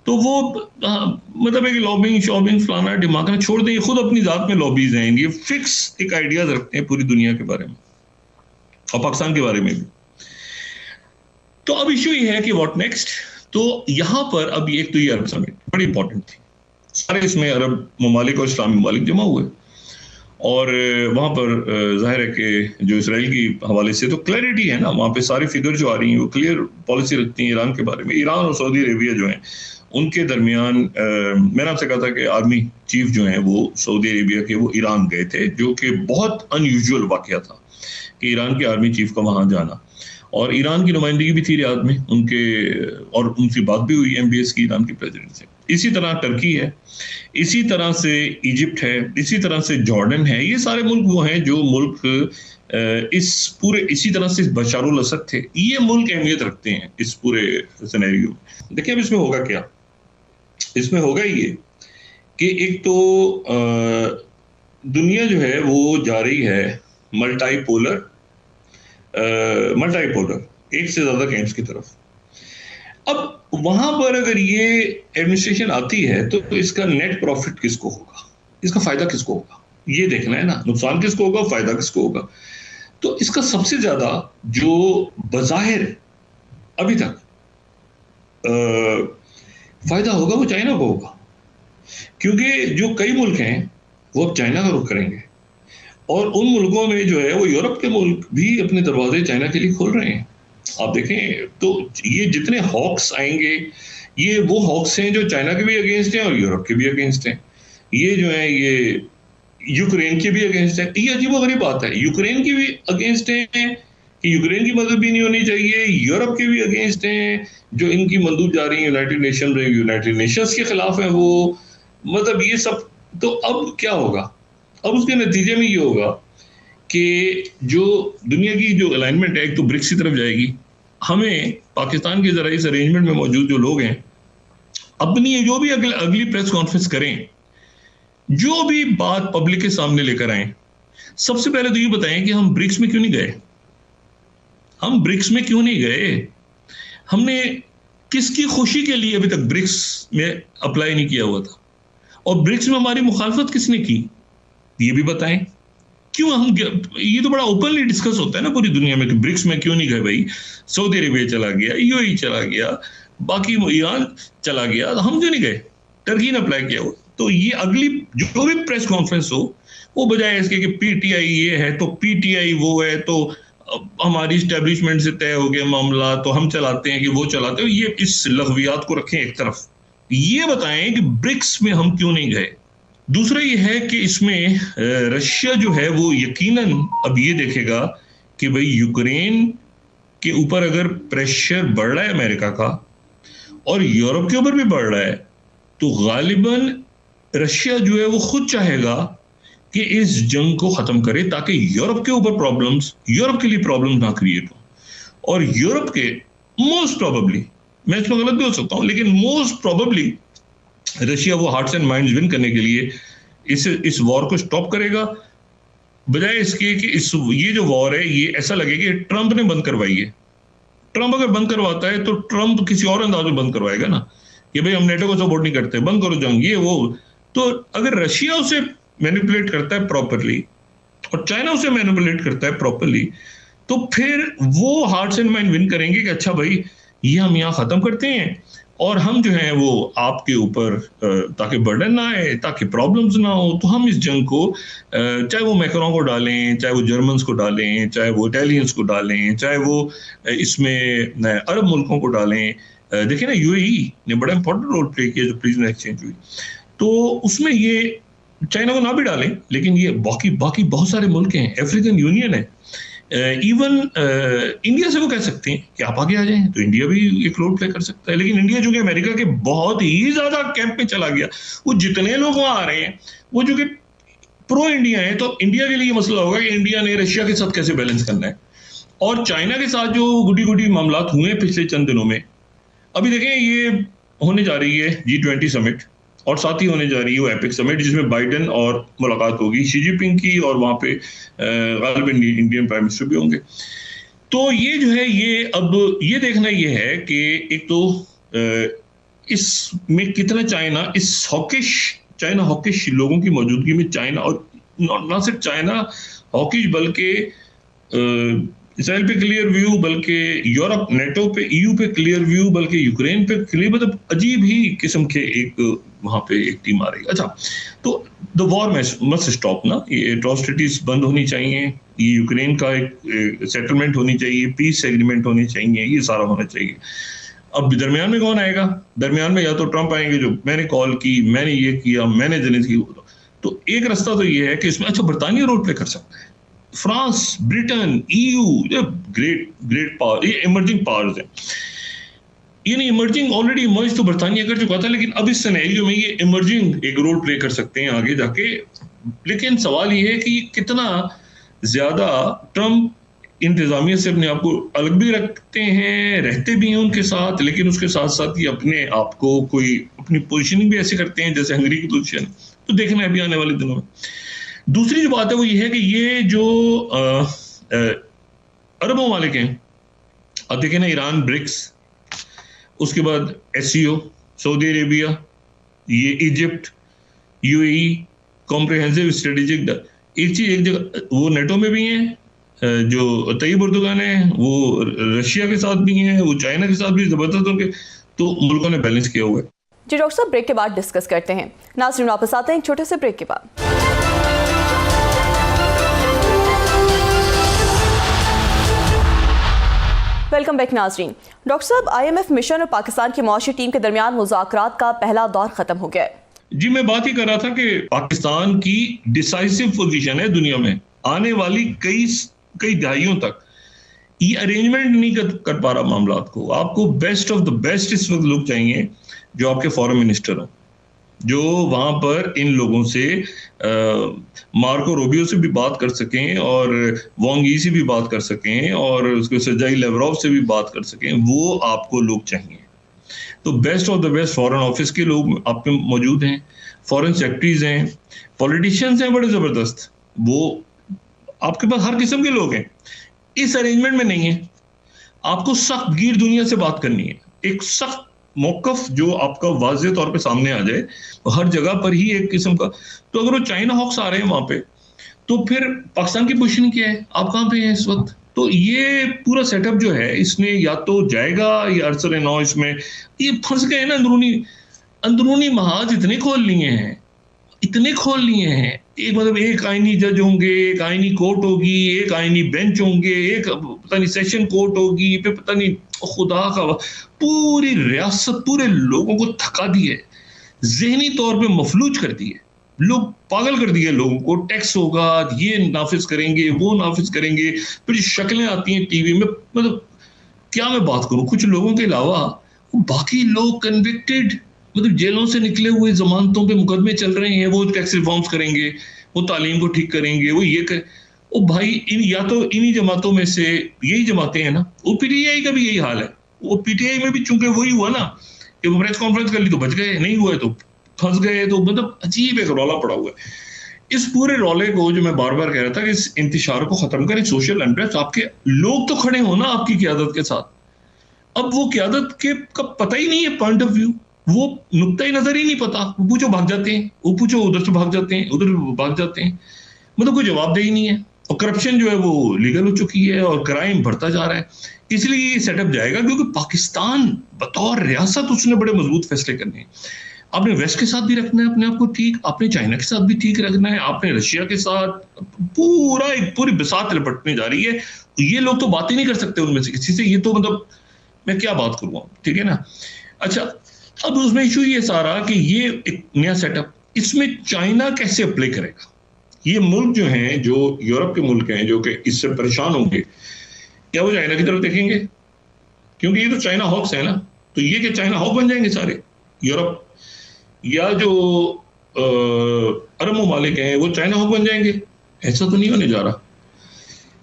तो वो मतलब है कि लॉबिंग शॉबिंग फलाना दिमाग में छोड़ दें, ये खुद अपनी जात में लॉबीज हैं, ये फिक्स एक आइडियाज रखते हैं पूरी दुनिया के बारे में और पाकिस्तान के बारे में भी। तो अब इशू ये है कि व्हाट नेक्स्ट। तो यहां पर अब एक तो ये अरब समिट बड़ी इंपॉर्टेंट थी, सारे इसमें अरब ममालिक और इस्लामी ममालिक जमा हुए, और वहां पर जाहिर है कि जो इसराइल की हवाले से तो क्लैरिटी है ना, वहां पे सारी फिगर जो आ रही हैं वो क्लियर पॉलिसी रखती हैं ईरान के बारे में। ईरान और सऊदी अरेबिया जो हैं उनके दरमियान, मैंने आपसे कहा था कि आर्मी चीफ जो हैं वो सऊदी अरेबिया के वो ईरान गए थे, जो कि बहुत अनयूजुअल वाकया था कि ईरान के आर्मी चीफ का वहां जाना, और ईरान की नुमाइंदगी भी थी रियाद में उनके, और उनकी बात भी हुई MBS की ईरान के प्रेसिडेंट से। इसी तरह टर्की है, इसी तरह से इजिप्ट है, इसी तरह से जॉर्डन है। ये सारे मुल्क वो हैं जो मुल्क इस पूरे, इसी तरह से बशारुल असद थे, ये मुल्क अहमियत रखते हैं इस पूरे सिनेरियो में। देखिए अब इसमें होगा क्या, इसमें होगा ये कि एक तो दुनिया जो है वो जा रही है मल्टीपोलर, एक से ज्यादा कैंप्स की तरफ। अब वहां पर अगर ये एडमिनिस्ट्रेशन आती है तो इसका नेट प्रॉफिट किसको होगा, इसका फायदा किसको होगा, ये देखना है ना, नुकसान किसको होगा, फायदा किसको होगा। तो इसका सबसे ज्यादा जो बज़ाहिर अभी तक फायदा होगा वो चाइना को होगा, क्योंकि जो कई मुल्क हैं वो अब चाइना का रुख करेंगे, और उन मुल्कों में जो है वो यूरोप के मुल्क भी अपने दरवाजे चाइना के लिए खोल रहे हैं। आप देखें तो ये जितने हॉक्स आएंगे, ये वो हॉक्स हैं जो चाइना के भी अगेंस्ट हैं और यूरोप के भी अगेंस्ट हैं। ये जो है ये यूक्रेन के भी अगेंस्ट है। ये अजीबोगरीब बात है, यूक्रेन की भी अगेंस्ट हैं कि यूक्रेन की मदद भी नहीं होनी चाहिए, यूरोप के भी अगेंस्ट हैं जो इनकी मंदूब जा रही है यूनाइटेड नेशंस के खिलाफ है वो। मतलब ये सब, तो अब क्या होगा, अब उसके नतीजे में ये होगा कि जो दुनिया की जो अलाइनमेंट है एक तो ब्रिक्स की तरफ जाएगी। हमें पाकिस्तान के जरा इस अरेंजमेंट में मौजूद जो लोग हैं अपनी जो भी अगली प्रेस कॉन्फ्रेंस करें, जो भी बात पब्लिक के सामने लेकर आए, सबसे पहले तो ये बताएं कि हम ब्रिक्स में क्यों नहीं गए, हम ब्रिक्स में क्यों नहीं गए, हमने किसकी खुशी के लिए अभी तक ब्रिक्स में अप्लाई नहीं किया हुआ था, और ब्रिक्स में हमारी मुखालफत किसने की, ये भी बताएं। क्यों हम, ये तो बड़ा ओपनली डिस्कस होता है ना पूरी दुनिया में कि ब्रिक्स में क्यों नहीं गए भाई, सऊदी अरेबिया चला गया, UAE चला गया, बाकी ईरान चला गया, तो हम क्यों नहीं गए, टर्की ने अप्लाई किया हो। तो ये अगली जो भी प्रेस कॉन्फ्रेंस हो वो बजाय इसके कि PTI ये है तो PTI वो है, तो हमारी स्टैब्लिशमेंट से तय हो गया मामला तो हम चलाते हैं कि वो चलाते हो, ये इस लघवियात को रखें एक तरफ, ये बताएं कि ब्रिक्स में हम क्यों नहीं गए। दूसरा ये है कि इसमें रशिया जो है वो यकीनन अब ये देखेगा कि भाई यूक्रेन के ऊपर अगर प्रेशर बढ़ रहा है अमेरिका का और यूरोप के ऊपर भी बढ़ रहा है, तो गालिबन रशिया जो है वो खुद चाहेगा कि इस जंग को खत्म करे ताकि यूरोप के ऊपर प्रॉब्लम्स, यूरोप के लिए प्रॉब्लम ना क्रिएट हो। और यूरोप के मोस्ट प्रोबेबली, मैं इसमें गलत भी हो सकता हूं, लेकिन मोस्ट प्रोबेबली रशिया वो हार्ट्स एंड माइंड्स विन करने के लिए इस वॉर को स्टॉप करेगा, बजाय इसके कि ये जो वॉर है ये ऐसा लगे कि ट्रंप ने बंद करवाई है। ट्रंप अगर बंद करवाता है तो ट्रंप किसी और अंदाज में बंद करवाएगा ना, कि भाई हम नेटो को सपोर्ट नहीं करते, बंद करो जंग, ये वो। तो अगर रशिया उसे मैनिपुलेट करता है प्रॉपरली और चाइना उसे मैनिपुलेट करता है प्रॉपरली, तो फिर वो हार्ट्स एंड माइंड विन करेंगे कि अच्छा भाई ये हम यहाँ खत्म करते हैं और हम जो है वो आपके ऊपर ताकि बर्डन ना आए, ताकि प्रॉब्लम्स ना हो, तो हम इस जंग को चाहे वो मैक्रोन को डालें, चाहे वो जर्मन्स को डालें, चाहे वो इटालियंस को डालें, चाहे वो इसमें अरब मुल्कों को डालें। देखिए ना, यूएई ने बड़ा इंपॉर्टेंट रोल प्ले किया जो प्रिजनर एक्सचेंज हुई, तो उसमें ये चाइना को ना भी डालें, लेकिन ये बाकी बहुत सारे मुल्क हैं, अफ्रीकन यूनियन है, इवन इंडिया से वो कह सकते हैं कि आप आगे आ जाएं, तो इंडिया भी एक रोल प्ले कर सकता है। लेकिन इंडिया जो कि अमेरिका के बहुत ही ज्यादा कैंप में चला गया, वो जितने लोग वहां आ रहे हैं वो जो कि प्रो इंडिया है, तो इंडिया के लिए मसला होगा कि इंडिया ने रशिया के साथ कैसे बैलेंस करना है। और चाइना के साथ जो गुडी मामला हुए पिछले चंद दिनों में, अभी देखें ये होने जा रही है G20 समिट, और साथ ही होने जा रही है वो एपिक समिट जिसमें बाइडेन और मुलाकात होगी शी जिनपिंग की, और वहां पे गालिबन इंडियन प्राइम मिनिस्टर भी होंगे। तो ये जो है ये अब ये देखना ये है कि एक तो इसमें कितना चाइना हॉकिश लोगों की मौजूदगी में, चाइना और ना सिर्फ चाइना हॉकिश बल्कि इसराइल पे क्लियर व्यू, बल्कि यूरोप नेटो पे, ईयू पे क्लियर व्यू, बल्कि यूक्रेन पे क्लियर, मतलब अजीब ही किस्म के एक वहां पे एक टीम आ रही है। अच्छा, तो द वॉर मस्ट स्टॉप ना, ये एट्रोसिटीज बंद होनी चाहिए, ये यूक्रेन का एक सेटलमेंट होनी चाहिए, पीस एग्रीमेंट होनी चाहिए, ये सारा होना चाहिए। अब दरमियान में कौन आएगा? दरमियान में या तो ट्रंप आएंगे जो मैंने कॉल की, मैंने ये किया, मैंने जनित की, तो एक रास्ता तो ये है कि इसमें अच्छा बरतानिया रोल प्ले कर सकता है, फ्रांस, ब्रिटेन, ईयू, ये ग्रेट पावर, ये इमर्जिंग पावर्स हैं। ये नहीं इमर्जिंग, ऑलरेडी इमर्ज तो बरतानिया कर चुका था, लेकिन अब इस सिनेरियो में ये इमर्जिंग एक रोल प्ले कर सकते हैं आगे जाके। लेकिन सवाल ये है कि कितना ज्यादा ट्रंप इंतजामिया से अपने आप को अलग भी रखते हैं, रहते भी हैं उनके साथ, लेकिन उसके साथ साथ ही अपने आप को कोई अपनी पोजिशनिंग भी ऐसे करते हैं जैसे हंगरी की पोजिशन, तो देखना है अभी आने वाले दिनों में। दूसरी जो बात है वो ये है कि ये जो अरब ममालिक हैं, अब देखें ना, ईरान, ब्रिक्स, उसके बाद SCO, सऊदी अरेबिया, ये इजिप्ट, यूएई, कॉम्प्रिहेंसिव स्ट्रेटेजिक, एक चीज एक जगह वो नेटो में भी हैं, जो तैयब उर्दुगान है वो रशिया के साथ भी हैं, वो चाइना के साथ भी जबरदस्त उनके, तो मुल्कों ने बैलेंस किया हुआ है। जी डॉक्टर साहब, ब्रेक के बाद डिस्कस करते हैं। नाज़रीन वापस आते हैं एक छोटे से ब्रेक के बाद। वेलकम बैक नाज़रीन। डॉक्टर साहब, IMF मिशन और पाकिस्तान की मौशी टीम के दरमियान मुज़ाकरात का पहला दौर खत्म हो गया है। जी, मैं बात ही कर रहा था कि पाकिस्तान की डिसाइसिव पोजीशन है दुनिया में, आने वाली कई दहाइयों तक ये अरेंजमेंट नहीं कर पा रहा मामला को। आपको बेस्ट ऑफ द बेस्ट इस वक्त लोग चाहिए जो आपके फॉरेन मिनिस्टर हो, जो वहां पर इन लोगों से मार्को रूबियो से भी बात कर सकें और वांग यी से भी बात कर सकें और उसके सर्जाई लेवरोव से भी बात कर सकें, वो आपको लोग चाहिए। तो best of the best foreign office के लोग आपके मौजूद हैं, फॉरेन सेक्रेटरीज हैं, पॉलिटिशियंस हैं बड़े जबरदस्त, वो आपके पास हर किस्म के लोग हैं। इस अरेंजमेंट में नहीं है, आपको सख्त गिर दुनिया से बात करनी है, एक सख्त मौकफ जो आपका वाज़ेह तौर पे सामने आ जाए, तो हर जगह पर ही एक किस्म का। तो अगर वो चाइना हॉक्स आ रहे हैं वहां पे, तो फिर पाकिस्तान की पोजीशन क्या है, आप कहां पे हैं इस वक्त? तो ये पूरा सेटअप जो है, इसने या तो जाएगा या अरसर नौ इसमें ये फंस गए ना। अंदरूनी महाज इतने खोल लिए हैं, एक मतलब एक आईनी जज होंगे, एक आईनी कोर्ट होगी, एक आईनी बेंच होंगे, एक पता नहीं सेशन कोर्ट होगी, फिर पता नहीं खुदा का, पूरी रियासत पूरे लोगों को थका दी है, ज़हनी तौर पे मफलूज कर दी है, लोग पागल कर दिए लोगों को। टैक्स होगा, ये नाफिज करेंगे, वो नाफिज करेंगे, फिर शक्लें आती हैं टीवी में, मतलब क्या मैं बात करूं, कुछ लोगों के अलावा बाकी लोग कन्विक्टेड मतलब जेलों से निकले हुए जमानतों पे मुकदमे चल रहे हैं, वो टैक्स रिफॉर्म्स करेंगे, वो तालीम को ठीक करेंगे, वो ये कर ओ भाई इन या तो इन्हीं जमातों में से यही जमातें हैं ना, वो पीटीआई का भी यही हाल है। वो पीटीआई में भी चूंकि वही हुआ ना कि वो प्रेस कॉन्फ्रेंस कर ली तो बच गए, नहीं हुआ तो फंस गए, तो मतलब अजीब एक रौला पड़ा हुआ है। इस पूरे रौले को जो मैं बार बार कह रहा था कि इस इंतशार को खत्म करें, सोशल अनरेस्ट, आपके लोग तो खड़े हो ना आपकी क़यादत के साथ। अब वो क़यादत के का पता ही नहीं है पॉइंट ऑफ व्यू, वो नुक्ता नजर ही नहीं पता, वो पूछो भाग जाते हैं, वो पूछो उधर से भाग जाते हैं, उधर भाग जाते हैं, मतलब कोई जवाबदेही नहीं है। और करप्शन जो है वो लीगल हो चुकी है और क्राइम बढ़ता जा रहा है। इसलिए ये सेटअप जाएगा क्योंकि पाकिस्तान बतौर रियासत उसने बड़े मजबूत फैसले करने हैं। आपने वेस्ट के साथ भी रखना है अपने आप को ठीक, आपने चाइना के साथ भी ठीक रखना है, आपने रशिया के साथ, पूरा एक पूरी बिसात लिपटने जा रही है। ये लोग तो बात ही नहीं कर सकते उनमें से किसी से, ये तो मतलब मैं क्या बात करूँ, ठीक है ना। अच्छा, अब उसमें इशू ये सारा कि ये एक नया सेटअप, इसमें चाइना कैसे अप्लाई करेगा। ये मुल्क जो हैं, जो यूरोप के मुल्क हैं, जो कि इससे परेशान होंगे, क्या वो चाइना की तरफ देखेंगे? क्योंकि ये तो चाइना हॉक्स है ना, तो ये कि चाइना हॉक बन जाएंगे सारे यूरोप, या जो अरब ममालिक हैं वो चाइना हॉक बन जाएंगे? ऐसा तो नहीं होने जा रहा।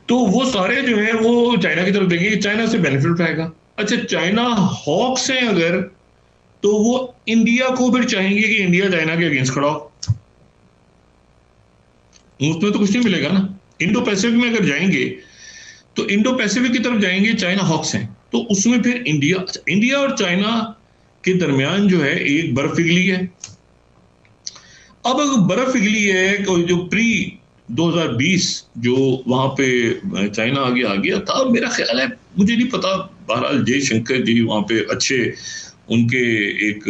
तो वो सारे जो हैं वो चाइना की तरफ देखेंगे, चाइना से बेनिफिट उठाएगा। अच्छा, चाइना हॉक्स हैं अगर, तो वो इंडिया को फिर चाहेंगे कि इंडिया चाइना के अगेंस्ट खड़ा हो, उसमें तो कुछ नहीं मिलेगा ना। इंडो पैसिफिक में अगर जाएंगे तो इंडो पैसिफिक की तरफ जाएंगे, चाइना हॉक्स हैं, तो उसमें फिर इंडिया और चाइना के दरमियान जो है एक बर्फ पिघली है। अब अगर बर्फ पिघली है, जो प्री 2020 जो वहां पे चाइना आगे आ गया था, मेरा ख्याल है, मुझे नहीं पता, बहरहाल जयशंकर जी वहां पे अच्छे उनके एक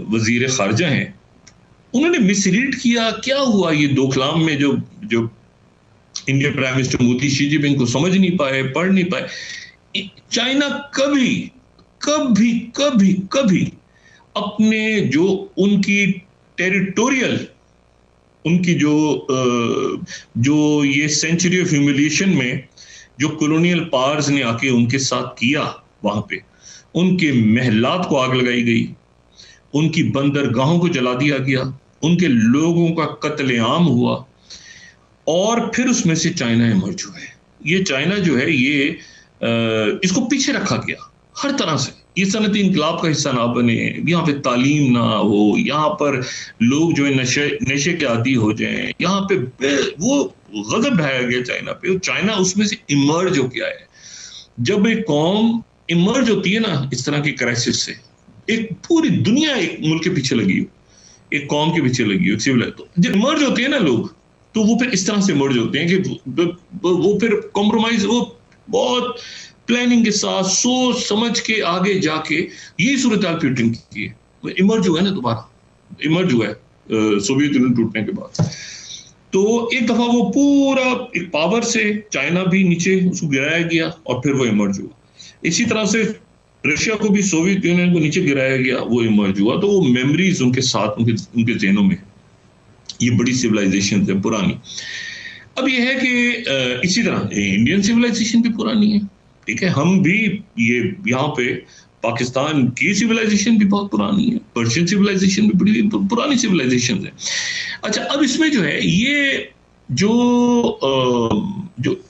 वजीर खारजा हैं, उन्होंने मिसरीड किया। क्या हुआ ये दोकलाम में, जो Indian prime minister Modi Xi Jinping को समझ नहीं पाए, पढ़ नहीं पाए। चाइना कभी कभी कभी कभी अपने जो उनकी टेरिटोरियल, उनकी जो ये सेंचुरी ऑफ ह्यूमिलिएशन में जो कॉलोनियल पावर्स ने आके उनके साथ किया, वहां पे उनके महलात को आग लगाई गई, उनकी बंदरगाहों को जला दिया गया, उनके लोगों का कत्लेआम हुआ, और फिर उसमें से चाइना इमर्ज हुआ है। ये चाइना जो है ये इसको पीछे रखा गया हर तरह से। ये सनती इनकलाब का हिस्सा ना बने, यहाँ पे तालीम ना हो, यहाँ पर लोग जो है नशे के आदी हो जाएं, यहाँ पे वो गजब ढाया गया चाइना पे। चाइना उसमें से इमर्ज हो गया है। जब एक कौम इमर्ज होती है ना इस तरह की क्राइसिस से, एक पूरी दुनिया एक मुल्क के पीछे लगी हो, एक कौम के पीछे लगी हो, सिविल, तो जब इमर्ज होती है ना लोग, तो वो फिर इस तरह से इमर्ज होते हैं कि वो फिर कॉम्प्रोमाइज, वो बहुत प्लानिंग के साथ सोच समझ के आगे जाके यही सूरत हाल फिर की है। इमर्ज हुआ है ना, दोबारा इमर्ज हुआ है सोवियत यूनियन टूटने के बाद। तो एक दफा वो पूरा एक पावर से चाइना भी नीचे उसको गिराया गया और फिर वो इमर्ज हुआ। इसी तरह से रशिया को भी सोवियत यूनियन को नीचे गिराया गया, वो इमर्ज हुआ। तो वो मेमोरीज उनके साथ, उनके ज़हनों में, ये बड़ी सिविलाइजेशन है पुरानी। अब ये है कि इसी तरह इंडियन सिविलाइजेशन भी पुरानी है, ठीक है। हम भी ये यहाँ पे पाकिस्तान की सिविलाइजेशन भी बहुत पुरानी है, पर्शियन सिविलाइजेशन भी बड़ी पुरानी सिविलाइजेशन है। अच्छा, अब इसमें जो है ये जो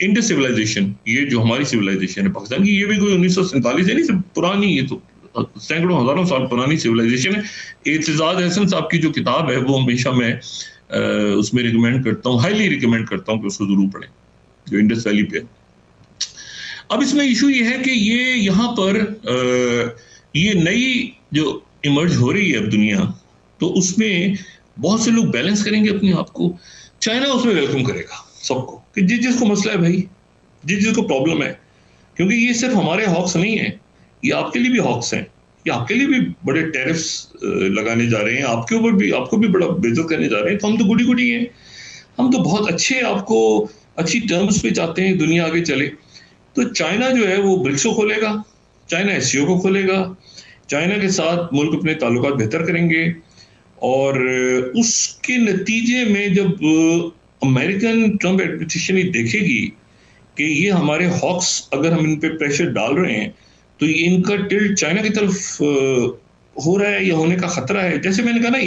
इंडस सिविलाइजेशन, ये जो हमारी सिविलाइजेशन है पाकिस्तान की, ये भी कोई 1947 है नहीं, पुरानी, ये तो सैकड़ों हजारों साल पुरानी सिविलाइजेशन है। एतजाज हसन साहब की जो किताब है वो हमेशा मैं उसमें रिकमेंड करता हूँ, हाईली रिकमेंड करता हूँ कि उसको जरूर पढ़ें, जो इंडस वैली पे। अब इसमें इशू ये है कि ये यहाँ पर ये नई जो इमर्ज हो रही है अब दुनिया, तो उसमें बहुत से लोग बैलेंस करेंगे अपने आप को। चाइना उसमें वेलकम करेगा सबको, कि जिसको मसला है भाई, जिसको प्रॉब्लम है, क्योंकि ये सिर्फ हमारे हॉक्स नहीं है, ये आपके लिए भी हॉक्स हैं, ये आपके लिए भी बड़े टैरिफ्स लगाने जा रहे हैं, आपके ऊपर भी, आपको भी बड़ा बेइज्जत करने जा रहे हैं। तो हम तो गुडी गुडी हैं, हम तो बहुत अच्छे, आपको अच्छी टर्म्स पे चाहते हैं दुनिया आगे चले। तो चाइना जो है वो ब्रिक्स को खोलेगा, चाइना एससीओ को खोलेगा, चाइना के साथ मुल्क अपने ताल्लुकात बेहतर करेंगे, और उसके नतीजे में जब अमेरिकन ट्रम्प एडमिनिस्ट्रेशन ये देखेगी कि ये हमारे हॉक्स, अगर हम इन पे प्रेशर डाल रहे हैं, तो ये इनका टिल्ट चाइना की तरफ हो रहा है या होने का खतरा है, जैसे मैंने कहा ना,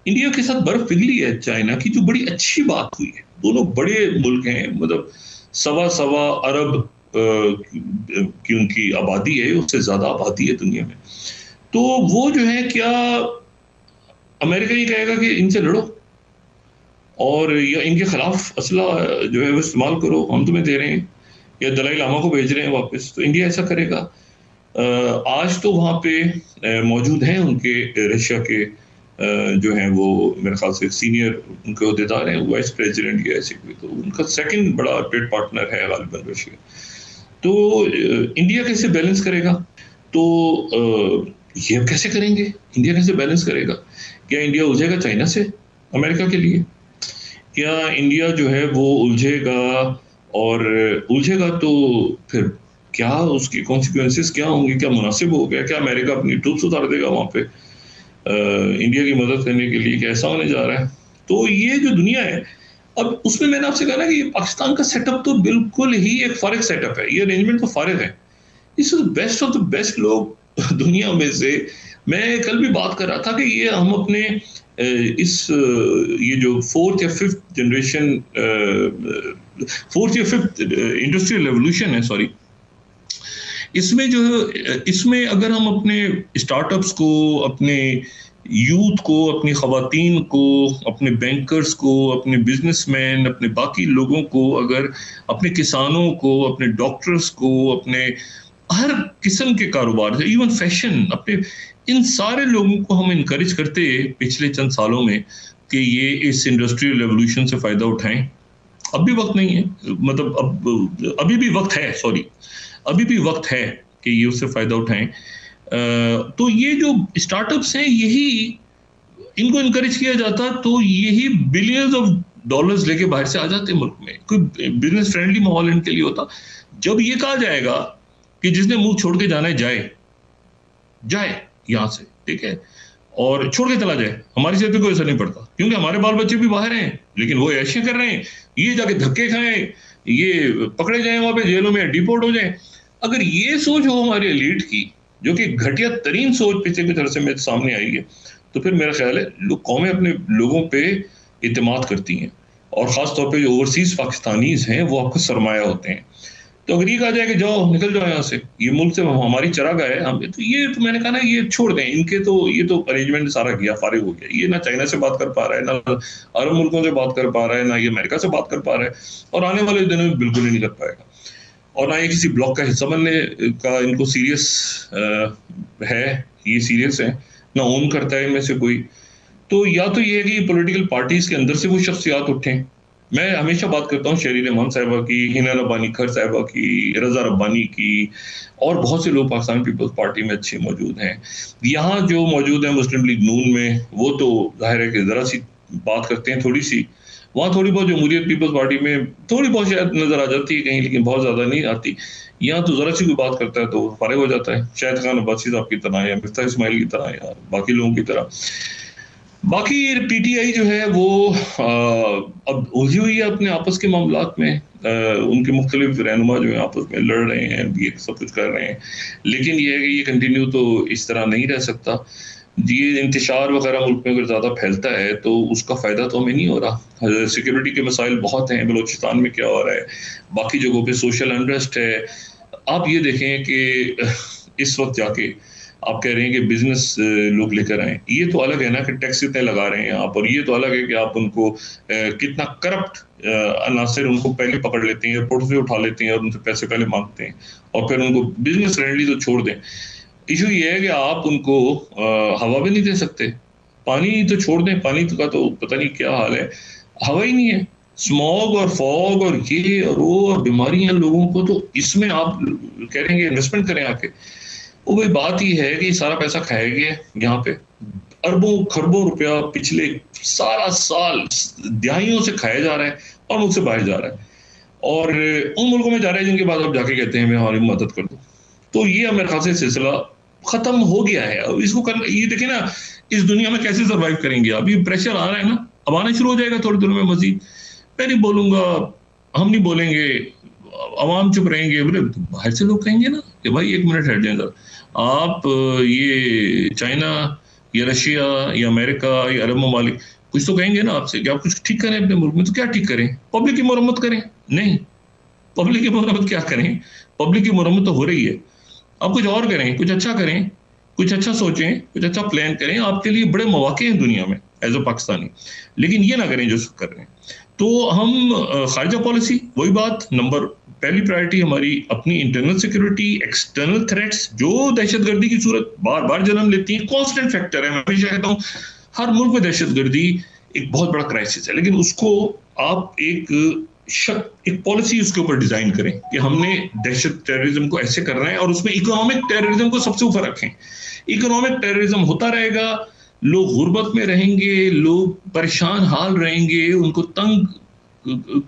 इंडिया के साथ बर्फ पिघली है चाइना की, जो बड़ी अच्छी बात हुई है। दोनों बड़े मुल्क हैं, मतलब सवा सवा अरब की उनकी आबादी है, उससे ज्यादा आबादी है दुनिया में। तो वो जो है, क्या अमेरिका ये कहेगा कि इनसे लड़ो और या इनके खिलाफ असला जो है वो इस्तेमाल करो, हम तुम्हें दे रहे हैं, या दलाई लामा को भेज रहे हैं वापस, तो इंडिया ऐसा करेगा? आज तो वहाँ पे मौजूद हैं उनके रशिया के जो हैं वो मेरे ख्याल से सीनियर उनके अहदेदार हैं, वाइस प्रेसिडेंट या ऐसे कोई, तो उनका सेकंड बड़ा ट्रेड पार्टनर है गालिबन रशिया। तो इंडिया कैसे बैलेंस करेगा? तो ये कैसे करेंगे? इंडिया कैसे बैलेंस करेगा? क्या इंडिया उलझेगा चाइना से अमेरिका के लिए? क्या इंडिया जो है वो उलझेगा? और उलझेगा तो फिर क्या उसकी कॉन्सिक्वेंसेस क्या होंगे? क्या मुनासिब हो गया? क्या अमेरिका अपनी ट्रूप्स उतार देगा वहां पे इंडिया की मदद करने के लिए? कैसा होने जा रहा है? तो ये जो दुनिया है, अब उसमें मैंने आपसे कहा ना कि पाकिस्तान का सेटअप तो बिल्कुल ही एक फारिग सेटअप है, ये अरेंजमेंट तो फारिग है। इस बेस्ट ऑफ द बेस्ट लोग दुनिया में से, मैं कल भी बात कर रहा था कि ये हम अपने ये जो फोर्थ या फिफ्थ इंडस्ट्रियल रेवोल्यूशन है, सॉरी, इसमें अगर हम अपने स्टार्टअप्स को, अपने यूथ को, अपनी खवातीन को, अपने बैंकर्स को, अपने बिजनेसमैन, अपने बाकी लोगों को, अगर अपने किसानों को, अपने डॉक्टर्स को, अपने हर किस्म के कारोबार से, इवन फैशन, अपने इन सारे लोगों को हम इनकरेज करते पिछले चंद सालों में कि ये इस इंडस्ट्रियल रेवोल्यूशन से फायदा उठाएं। अब भी वक्त नहीं है, मतलब अभी भी वक्त है, सॉरी, अभी भी वक्त है कि ये उससे फायदा उठाएं। तो ये जो स्टार्टअप्स हैं, यही इनको इनकरेज किया जाता तो यही बिलियंस ऑफ डॉलर्स लेके बाहर से आ जाते मुल्क में, कोई बिजनेस फ्रेंडली माहौल इनके लिए होता। जब ये कहा जाएगा कि जिसने मुल्क छोड़ के जाना है जाए यहां से, ठीक है, और छोड़ के चला जाए, हमारी सेहत पे कोई असर नहीं पड़ता, क्योंकि हमारे बाल बच्चे भी बाहर हैं, लेकिन वो ऐशे कर रहे हैं, ये जाके धक्के खाएं, ये पकड़े जाएं वहां पे जेलों में, डिपोर्ट हो जाएं। अगर ये सोच हो हमारी एलीट की, जो कि घटिया तरीन सोच पिछले कुछ अरसे में सामने आई है, तो फिर मेरा ख्याल है कौमें अपने लोगों पे इत्तेमाद करती हैं, और खासतौर पे जो ओवरसीज पाकिस्तानीज हैं वो आपका सरमाया होते हैं। तो अगर ये कहा जाए कि जाओ, निकल जाओ यहाँ से, ये मुल्क से हमारी चरागाह है, हम तो ये, तो मैंने कहा ना, ये छोड़ दें इनके, तो ये तो अरेंजमेंट सारा किया, फारिग हो गया। ये ना चाइना से बात कर पा रहा है, ना अरब मुल्कों से बात कर पा रहा है, ना ये अमेरिका से बात कर पा रहा है, और आने वाले दिनों में बिल्कुल ही नहीं कर पाएगा। और ना ये किसी ब्लॉक का हिस्सा बनने का इनको सीरियस है, ये सीरियस है, ना ओन करता है इनमें से कोई। तो या तो ये है कि पॉलिटिकल पार्टीज के अंदर से वो शख्सियात उठें। मैं हमेशा बात करता हूँ शरीर रहमान साहिबा की, हिना रब्बानी खर साहिबा की, रजा रब्बानी की, और बहुत से लोग पाकिस्तान पीपल्स पार्टी में अच्छे मौजूद हैं। यहाँ जो मौजूद है मुस्लिम लीग नून में, वो तो जाहिर है कि जरा सी बात करते हैं, थोड़ी सी, वहाँ थोड़ी बहुत जमहूरियत पीपल्स पार्टी में थोड़ी बहुत शायद नजर आ जाती है कहीं, लेकिन बहुत ज्यादा नहीं आती। यहाँ तो जरा सी कोई बात करता है तो फारिग हो जाता है, शाहिद खान अब्बासी साहब की तरह या मिफ्ताह इस्माइल की तरह या बाकी लोगों की तरह। बाकी पीटीआई जो है वो अब उलझी हुई है अपने आपस के मामलात में, उनके मुख्तलिफ रहनुमा जो है आपस में लड़ रहे हैं, ये सब कुछ कर रहे हैं, लेकिन ये है कि ये कंटिन्यू तो इस तरह नहीं रह सकता। ये इंतशार वगैरह मुल्क में अगर ज़्यादा फैलता है तो उसका फ़ायदा तो हमें नहीं हो रहा। सिक्योरिटी के मसाइल बहुत हैं, बलोचिस्तान में क्या हो रहा है, बाकी जगहों पे सोशल अनरेस्ट है। आप ये देखें कि इस वक्त जाके आप कह रहे हैं कि बिजनेस लोग लेकर आए, ये तो अलग है ना कि टैक्स इतने लगा रहे हैं आप, और ये तो अलग है कि आप उनको कितना करप्ट अनासर उनको पहले पकड़ लेते हैं, एयरपोर्ट से उठा लेते हैं और उनसे पैसे पहले मांगते हैं, और फिर उनको बिजनेस फ्रेंडली तो छोड़ दें। इशू ये है कि आप उनको हवा भी नहीं दे सकते, पानी तो छोड़ दें, पानी का तो पता नहीं क्या हाल है, हवा ही नहीं है, स्मॉग और फॉग और ये और वो और बीमारियां लोगों को, तो इसमें आप कह रहे हैं इन्वेस्टमेंट करें आके। वो वही बात ही है कि सारा पैसा खाया गया यहाँ पे, अरबों खरबों रुपया पिछले सारा साल दहाइयों से खाया जा रहा है और मुझसे बाहर जा रहा है, और उन मुल्कों में जा रहा है जिनके बाद आप जाके कहते हैं मैं हमारी मदद कर दूं। तो ये मेरे ख्याल से सिलसिला खत्म हो गया है। अब इसको कर, ये देखिए ना, इस दुनिया में कैसे सर्वाइव करेंगे। अभी प्रेशर आ रहा है ना, अब आना शुरू हो जाएगा थोड़े दिनों में मजीद। मैं नहीं बोलूंगा, हम नहीं बोलेंगे, अवाम चुप रहेंगे, बोले बाहर से लोग कहेंगे ना कि भाई एक मिनट हट जाए, आप ये चाइना या रशिया या अमेरिका या अरब ममालिक कुछ तो कहेंगे ना आपसे कि आप कुछ ठीक करें अपने मुल्क में, तो क्या ठीक करें? पब्लिक की मरम्मत करें? नहीं, पब्लिक की मरम्मत क्या करें? पब्लिक की मरम्मत तो हो रही है। आप कुछ और करें, कुछ अच्छा करें, कुछ अच्छा सोचें, कुछ अच्छा प्लान करें। आपके लिए बड़े मौके हैं दुनिया में एज अ पाकिस्तानी, लेकिन ये ना करें जो कर रहे हैं। तो हम खारजा पॉलिसी, वही बात, नंबर पहली प्रायोरिटी हमारी अपनी इंटरनल सिक्योरिटी, एक्सटर्नल थ्रेट्स जो दहशतगर्दी की सूरत बार बार जन्म लेती है, कॉन्स्टेंट फैक्टर है। मैं हमेशा कहता हूँ हर मुल्क में दहशतगर्दी एक बहुत बड़ा क्राइसिस है, लेकिन उसको आप एक पॉलिसी उसके ऊपर डिजाइन करें कि हमने दहशत टेररिज्म को ऐसे करना है, और उसमें इकोनॉमिक टेररिज्म को सबसे ऊपर रखें। इकोनॉमिक टेररिज्म होता रहेगा, लोग गुर्बत में रहेंगे, लोग परेशान हाल रहेंगे, उनको तंग,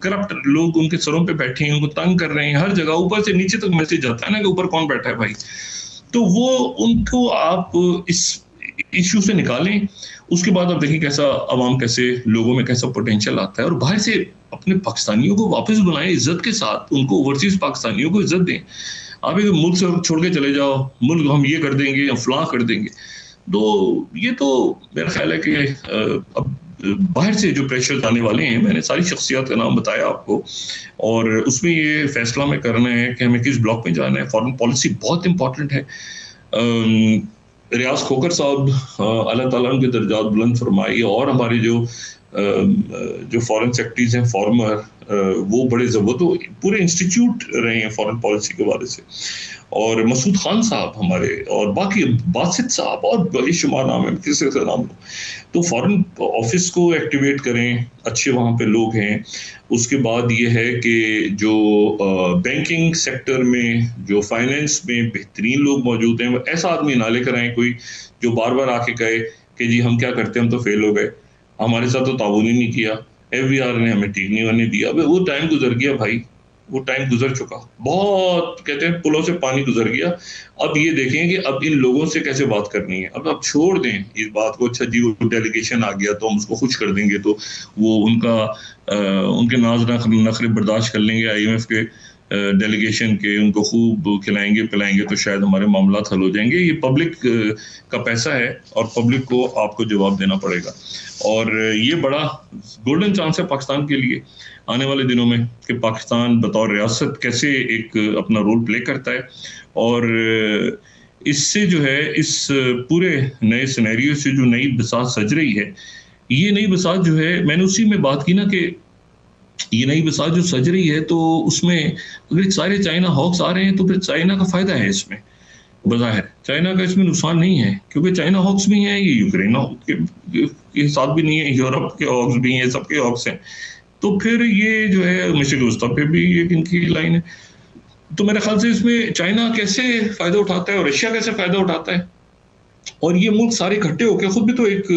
करप्ट लोग उनके सरों पे बैठे हैं, उनको तंग कर रहे हैं हर जगह, ऊपर से नीचे तक मैसेज जाता है ना कि ऊपर कौन बैठा है भाई। तो वो उनको आप इस इश्यू से निकालें। उसके बाद आप देखें कैसा अवाम, कैसे लोगों में कैसा पोटेंशियल आता है, और बाहर से अपने पाकिस्तानियों को वापस बुलाएं इज्जत के साथ, उनको ओवरसीज पाकिस्तानियों को इज्जत दें। आप एक मुल्क से छोड़ के चले जाओ, मुल्क हम ये कर देंगे या फलां कर देंगे, तो ये तो मेरा ख्याल है कि अब बाहर से जो प्रेशर आने वाले हैं, मैंने सारी शख्सियत का नाम बताया आपको, और उसमें ये फैसला में करना है कि हमें किस ब्लॉक में जाना है। फॉरेन पॉलिसी बहुत इंपॉर्टेंट है। रियाज खोकर साहब, अल्लाह ताला उनके दर्जात बुलंद फरमाए, और हमारे जो फॉरेन सेक्रेटरीज हैं फॉर्मर, वो बड़े वो तो पूरे इंस्टीट्यूट रहे हैं फॉरेन पॉलिसी के बारे से, और मसूद खान साहब हमारे, और बाकी बासित साहब, और बेशुमार नाम है, किसी का नाम लो। तो फॉरेन ऑफिस को एक्टिवेट करें, अच्छे वहाँ पे लोग हैं। उसके बाद ये है कि जो बैंकिंग सेक्टर में, जो फाइनेंस में बेहतरीन लोग मौजूद हैं, ऐसा आदमी ना लेकर आए कोई जो बार बार आके कहे कि जी हम क्या करते हैं, हम तो फेल हो गए, हमारे साथ तो ताउन ही नहीं किया, FBR ने हमें ठीक नहीं होने दिया। वो टाइम गुजर गया भाई, वो टाइम गुजर चुका, बहुत कहते हैं पुलों से पानी गुजर गया। अब ये देखें कि अब इन लोगों से कैसे बात करनी है। अब आप छोड़ दें इस बात को, अच्छा जी वो डेलीगेशन आ गया तो हम उसको खुश कर देंगे, तो वो उनके नाज नखरे बर्दाश्त कर लेंगे IMF के डेलीगेशन के, उनको खूब खिलाएंगे पिलाएंगे तो शायद हमारे मामला हल हो जाएंगे। ये पब्लिक का पैसा है, और पब्लिक को आपको जवाब देना पड़ेगा, और ये बड़ा गोल्डन चांस है पाकिस्तान के लिए आने वाले दिनों में कि पाकिस्तान बतौर रियासत कैसे एक अपना रोल प्ले करता है। और इससे जो है, इस पूरे नए सिनेरियो से जो नई बसात सज रही है, ये नई बसात जो है, मैंने उसी में बात की ना कि ये नई बसात जो सज रही है, तो उसमें अगर सारे चाइना हॉक्स आ रहे हैं तो फिर चाइना का फायदा है इसमें। बज़ाहिर चाइना का इसमें नुकसान नहीं है, क्योंकि चाइना हॉक्स भी हैं, ये यूक्रेन के साथ भी नहीं है, यूरोप के हॉक्स भी हैं, सबके हॉक्स हैं। तो फिर ये जो है मशरिक़ वस्ता पे भी एक इनकी लाइन है। तो मेरे ख्याल से इसमें चाइना कैसे फायदा उठाता है और रशिया कैसे फायदा उठाता है, और ये मुल्क सारे इकट्ठे होकर खुद भी तो एक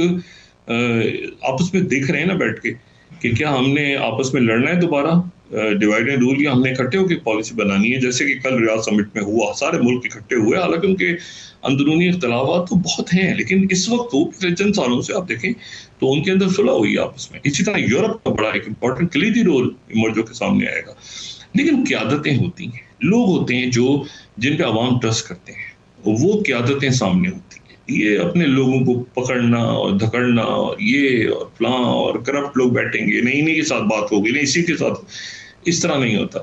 आपस में देख रहे हैं ना बैठ के कि क्या हमने आपस में लड़ना है दोबारा, डिवाइड एंड रूल, या हमने इकट्ठे होकर पॉलिसी बनानी है। जैसे कि कल रियाद समिट में हुआ, सारे मुल्क इकट्ठे हुए, हालांकि उनके अंदरूनी इख्तलाफात तो बहुत हैं, लेकिन इस वक्त तो पिछले चंद सालों से आप देखें तो उनके अंदर सुलह हुई है आपस में। इसी तरह यूरोप का बड़ा एक इंपॉर्टेंट कलीदी रोल इमर्जो के सामने आएगा। लेकिन क़यादतें होती हैं, लोग होते हैं जो जिन पे अवाम ट्रस्ट करते हैं, वो क़यादतें सामने होती हैं। ये अपने लोगों को पकड़ना और धकड़ना और ये और फलां और करप्ट लोग बैठेंगे, नहीं इन्हीं के साथ बात होगी, नहीं इसी के साथ, इस तरह नहीं होता।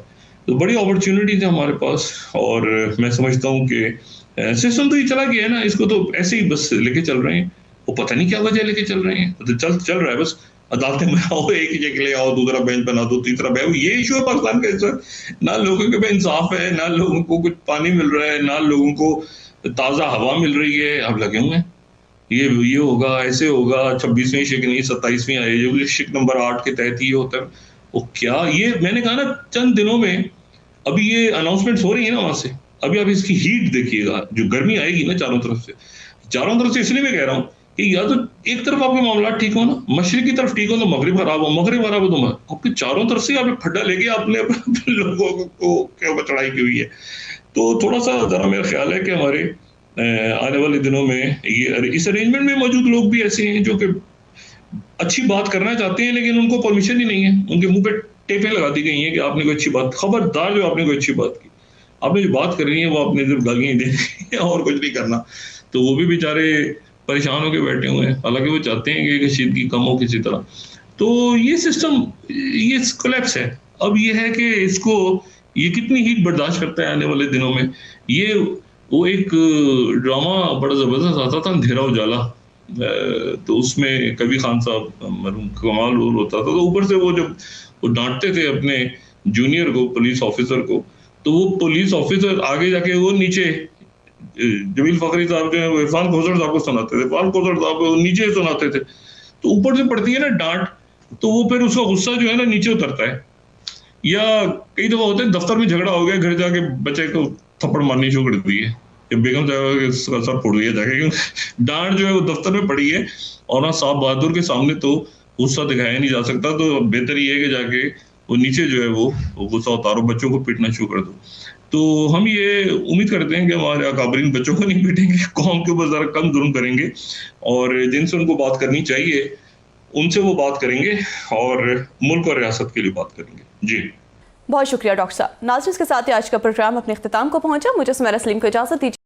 तो बड़ी अपॉर्चुनिटीज है हमारे पास, और मैं समझता हूँ कि सिस्टम तो ये चला गया है ना, इसको तो ऐसे ही बस लेके चल रहे हैं, वो पता नहीं क्या वजह लेके चल रहे हैं, तो चल रहा है बस। अदालतें में आओ, एक ही जगह ले आओ, दूसरा बेंच बना दो, तीसरा बेंच, ये इशू है पाकिस्तान का। इस ना लोगों के इंसाफ है, ना लोगों को कुछ पानी मिल रहा है, ना लोगों को ताज़ा हवा मिल रही है। अब लगे हुए ये होगा, ऐसे होगा, 26वीं शिक नहीं 27वीं आई, जो शिक नंबर 8 के तहत ही होता है। वो क्या, ये मैंने कहा ना, चंद दिनों में अभी ये अनाउंसमेंट हो रही है ना वहां से, अभी आप इसकी हीट देखिएगा, जो गर्मी आएगी ना चारों तरफ से इसलिए मैं कह रहा हूँ कि या तो एक तरफ आपके मामला ठीक हो ना, मशरिक की तरफ ठीक हो तो मगरिब खराब हो, मगरिब खराब हो तो आपके चारों तरफ से आप खड्डा लेके आपने अपने लोगों को क्या चढ़ाई की हुई है। तो थोड़ा सा जरा मेरा ख्याल है कि हमारे आने वाले दिनों में ये इस अरेंजमेंट में मौजूद लोग भी ऐसे हैं जो कि अच्छी बात करना चाहते हैं, लेकिन उनको परमिशन ही नहीं है, उनके मुंह पे टेपें लगा दी गई हैं कि आपने कोई अच्छी बात, खबरदार जो आपने कोई अच्छी बात की, आपने जो बात कर रही है वो आपने सिर्फ गालियां ही देनी है और कुछ नहीं करना। तो वो भी बेचारे परेशान होकर बैठे हुए हैं, हालांकि वो चाहते हैं कि कशीदगी कम हो किसी तरह। तो ये सिस्टम, ये कोलैप्स है। अब ये है कि इसको, ये कितनी हीट बर्दाश्त करता है आने वाले दिनों में। ये वो एक ड्रामा बड़ा जबरदस्त आता था, अंधेरा उजाला, तो उसमें कबीर खान साहब मरहूम कमाल रोल होता था। तो ऊपर से वो जब वो डांटते थे अपने जूनियर को, पुलिस ऑफिसर को, तो वो पुलिस ऑफिसर आगे जाके वो नीचे जमील फखरी साहब जो है वो इरफान खोसर साहब को सुनाते थे, इरफान खोसर साहब को नीचे सुनाते थे। तो ऊपर से पड़ती है ना डांट, तो वो फिर उसका गुस्सा जो है ना नीचे उतरता है। या कई दफा होता है दफ्तर में झगड़ा हो गया, घर जाके बच्चे को थप्पड़ मारनी शुरू कर दी है, या बेगम साहब का सर फोड़ दिया जाके, क्योंकि डांट जो है वो दफ्तर में पड़ी है और ना साहब बहादुर के सामने तो गुस्सा दिखाया नहीं जा सकता। तो बेहतर ये है कि जाके वो नीचे जो है वो गुस्सा उतारो, बच्चों को पीटना शुरू कर दो। तो हम ये उम्मीद करते हैं कि हमारे अकाबरीन बच्चों को नहीं पीटेंगे, कौम के ऊपर जरा कम जुल्म करेंगे, और जिनसे उनको बात करनी चाहिए उनसे वो बात करेंगे और मुल्क और रियासत के लिए बात करेंगे। जी बहुत शुक्रिया डॉक्टर साहब। नाज़रीन, के साथ ही आज का प्रोग्राम अपने इख्तिताम को पहुंचा। मुझे सुमेरा सलीम को इजाज़त दीजिए।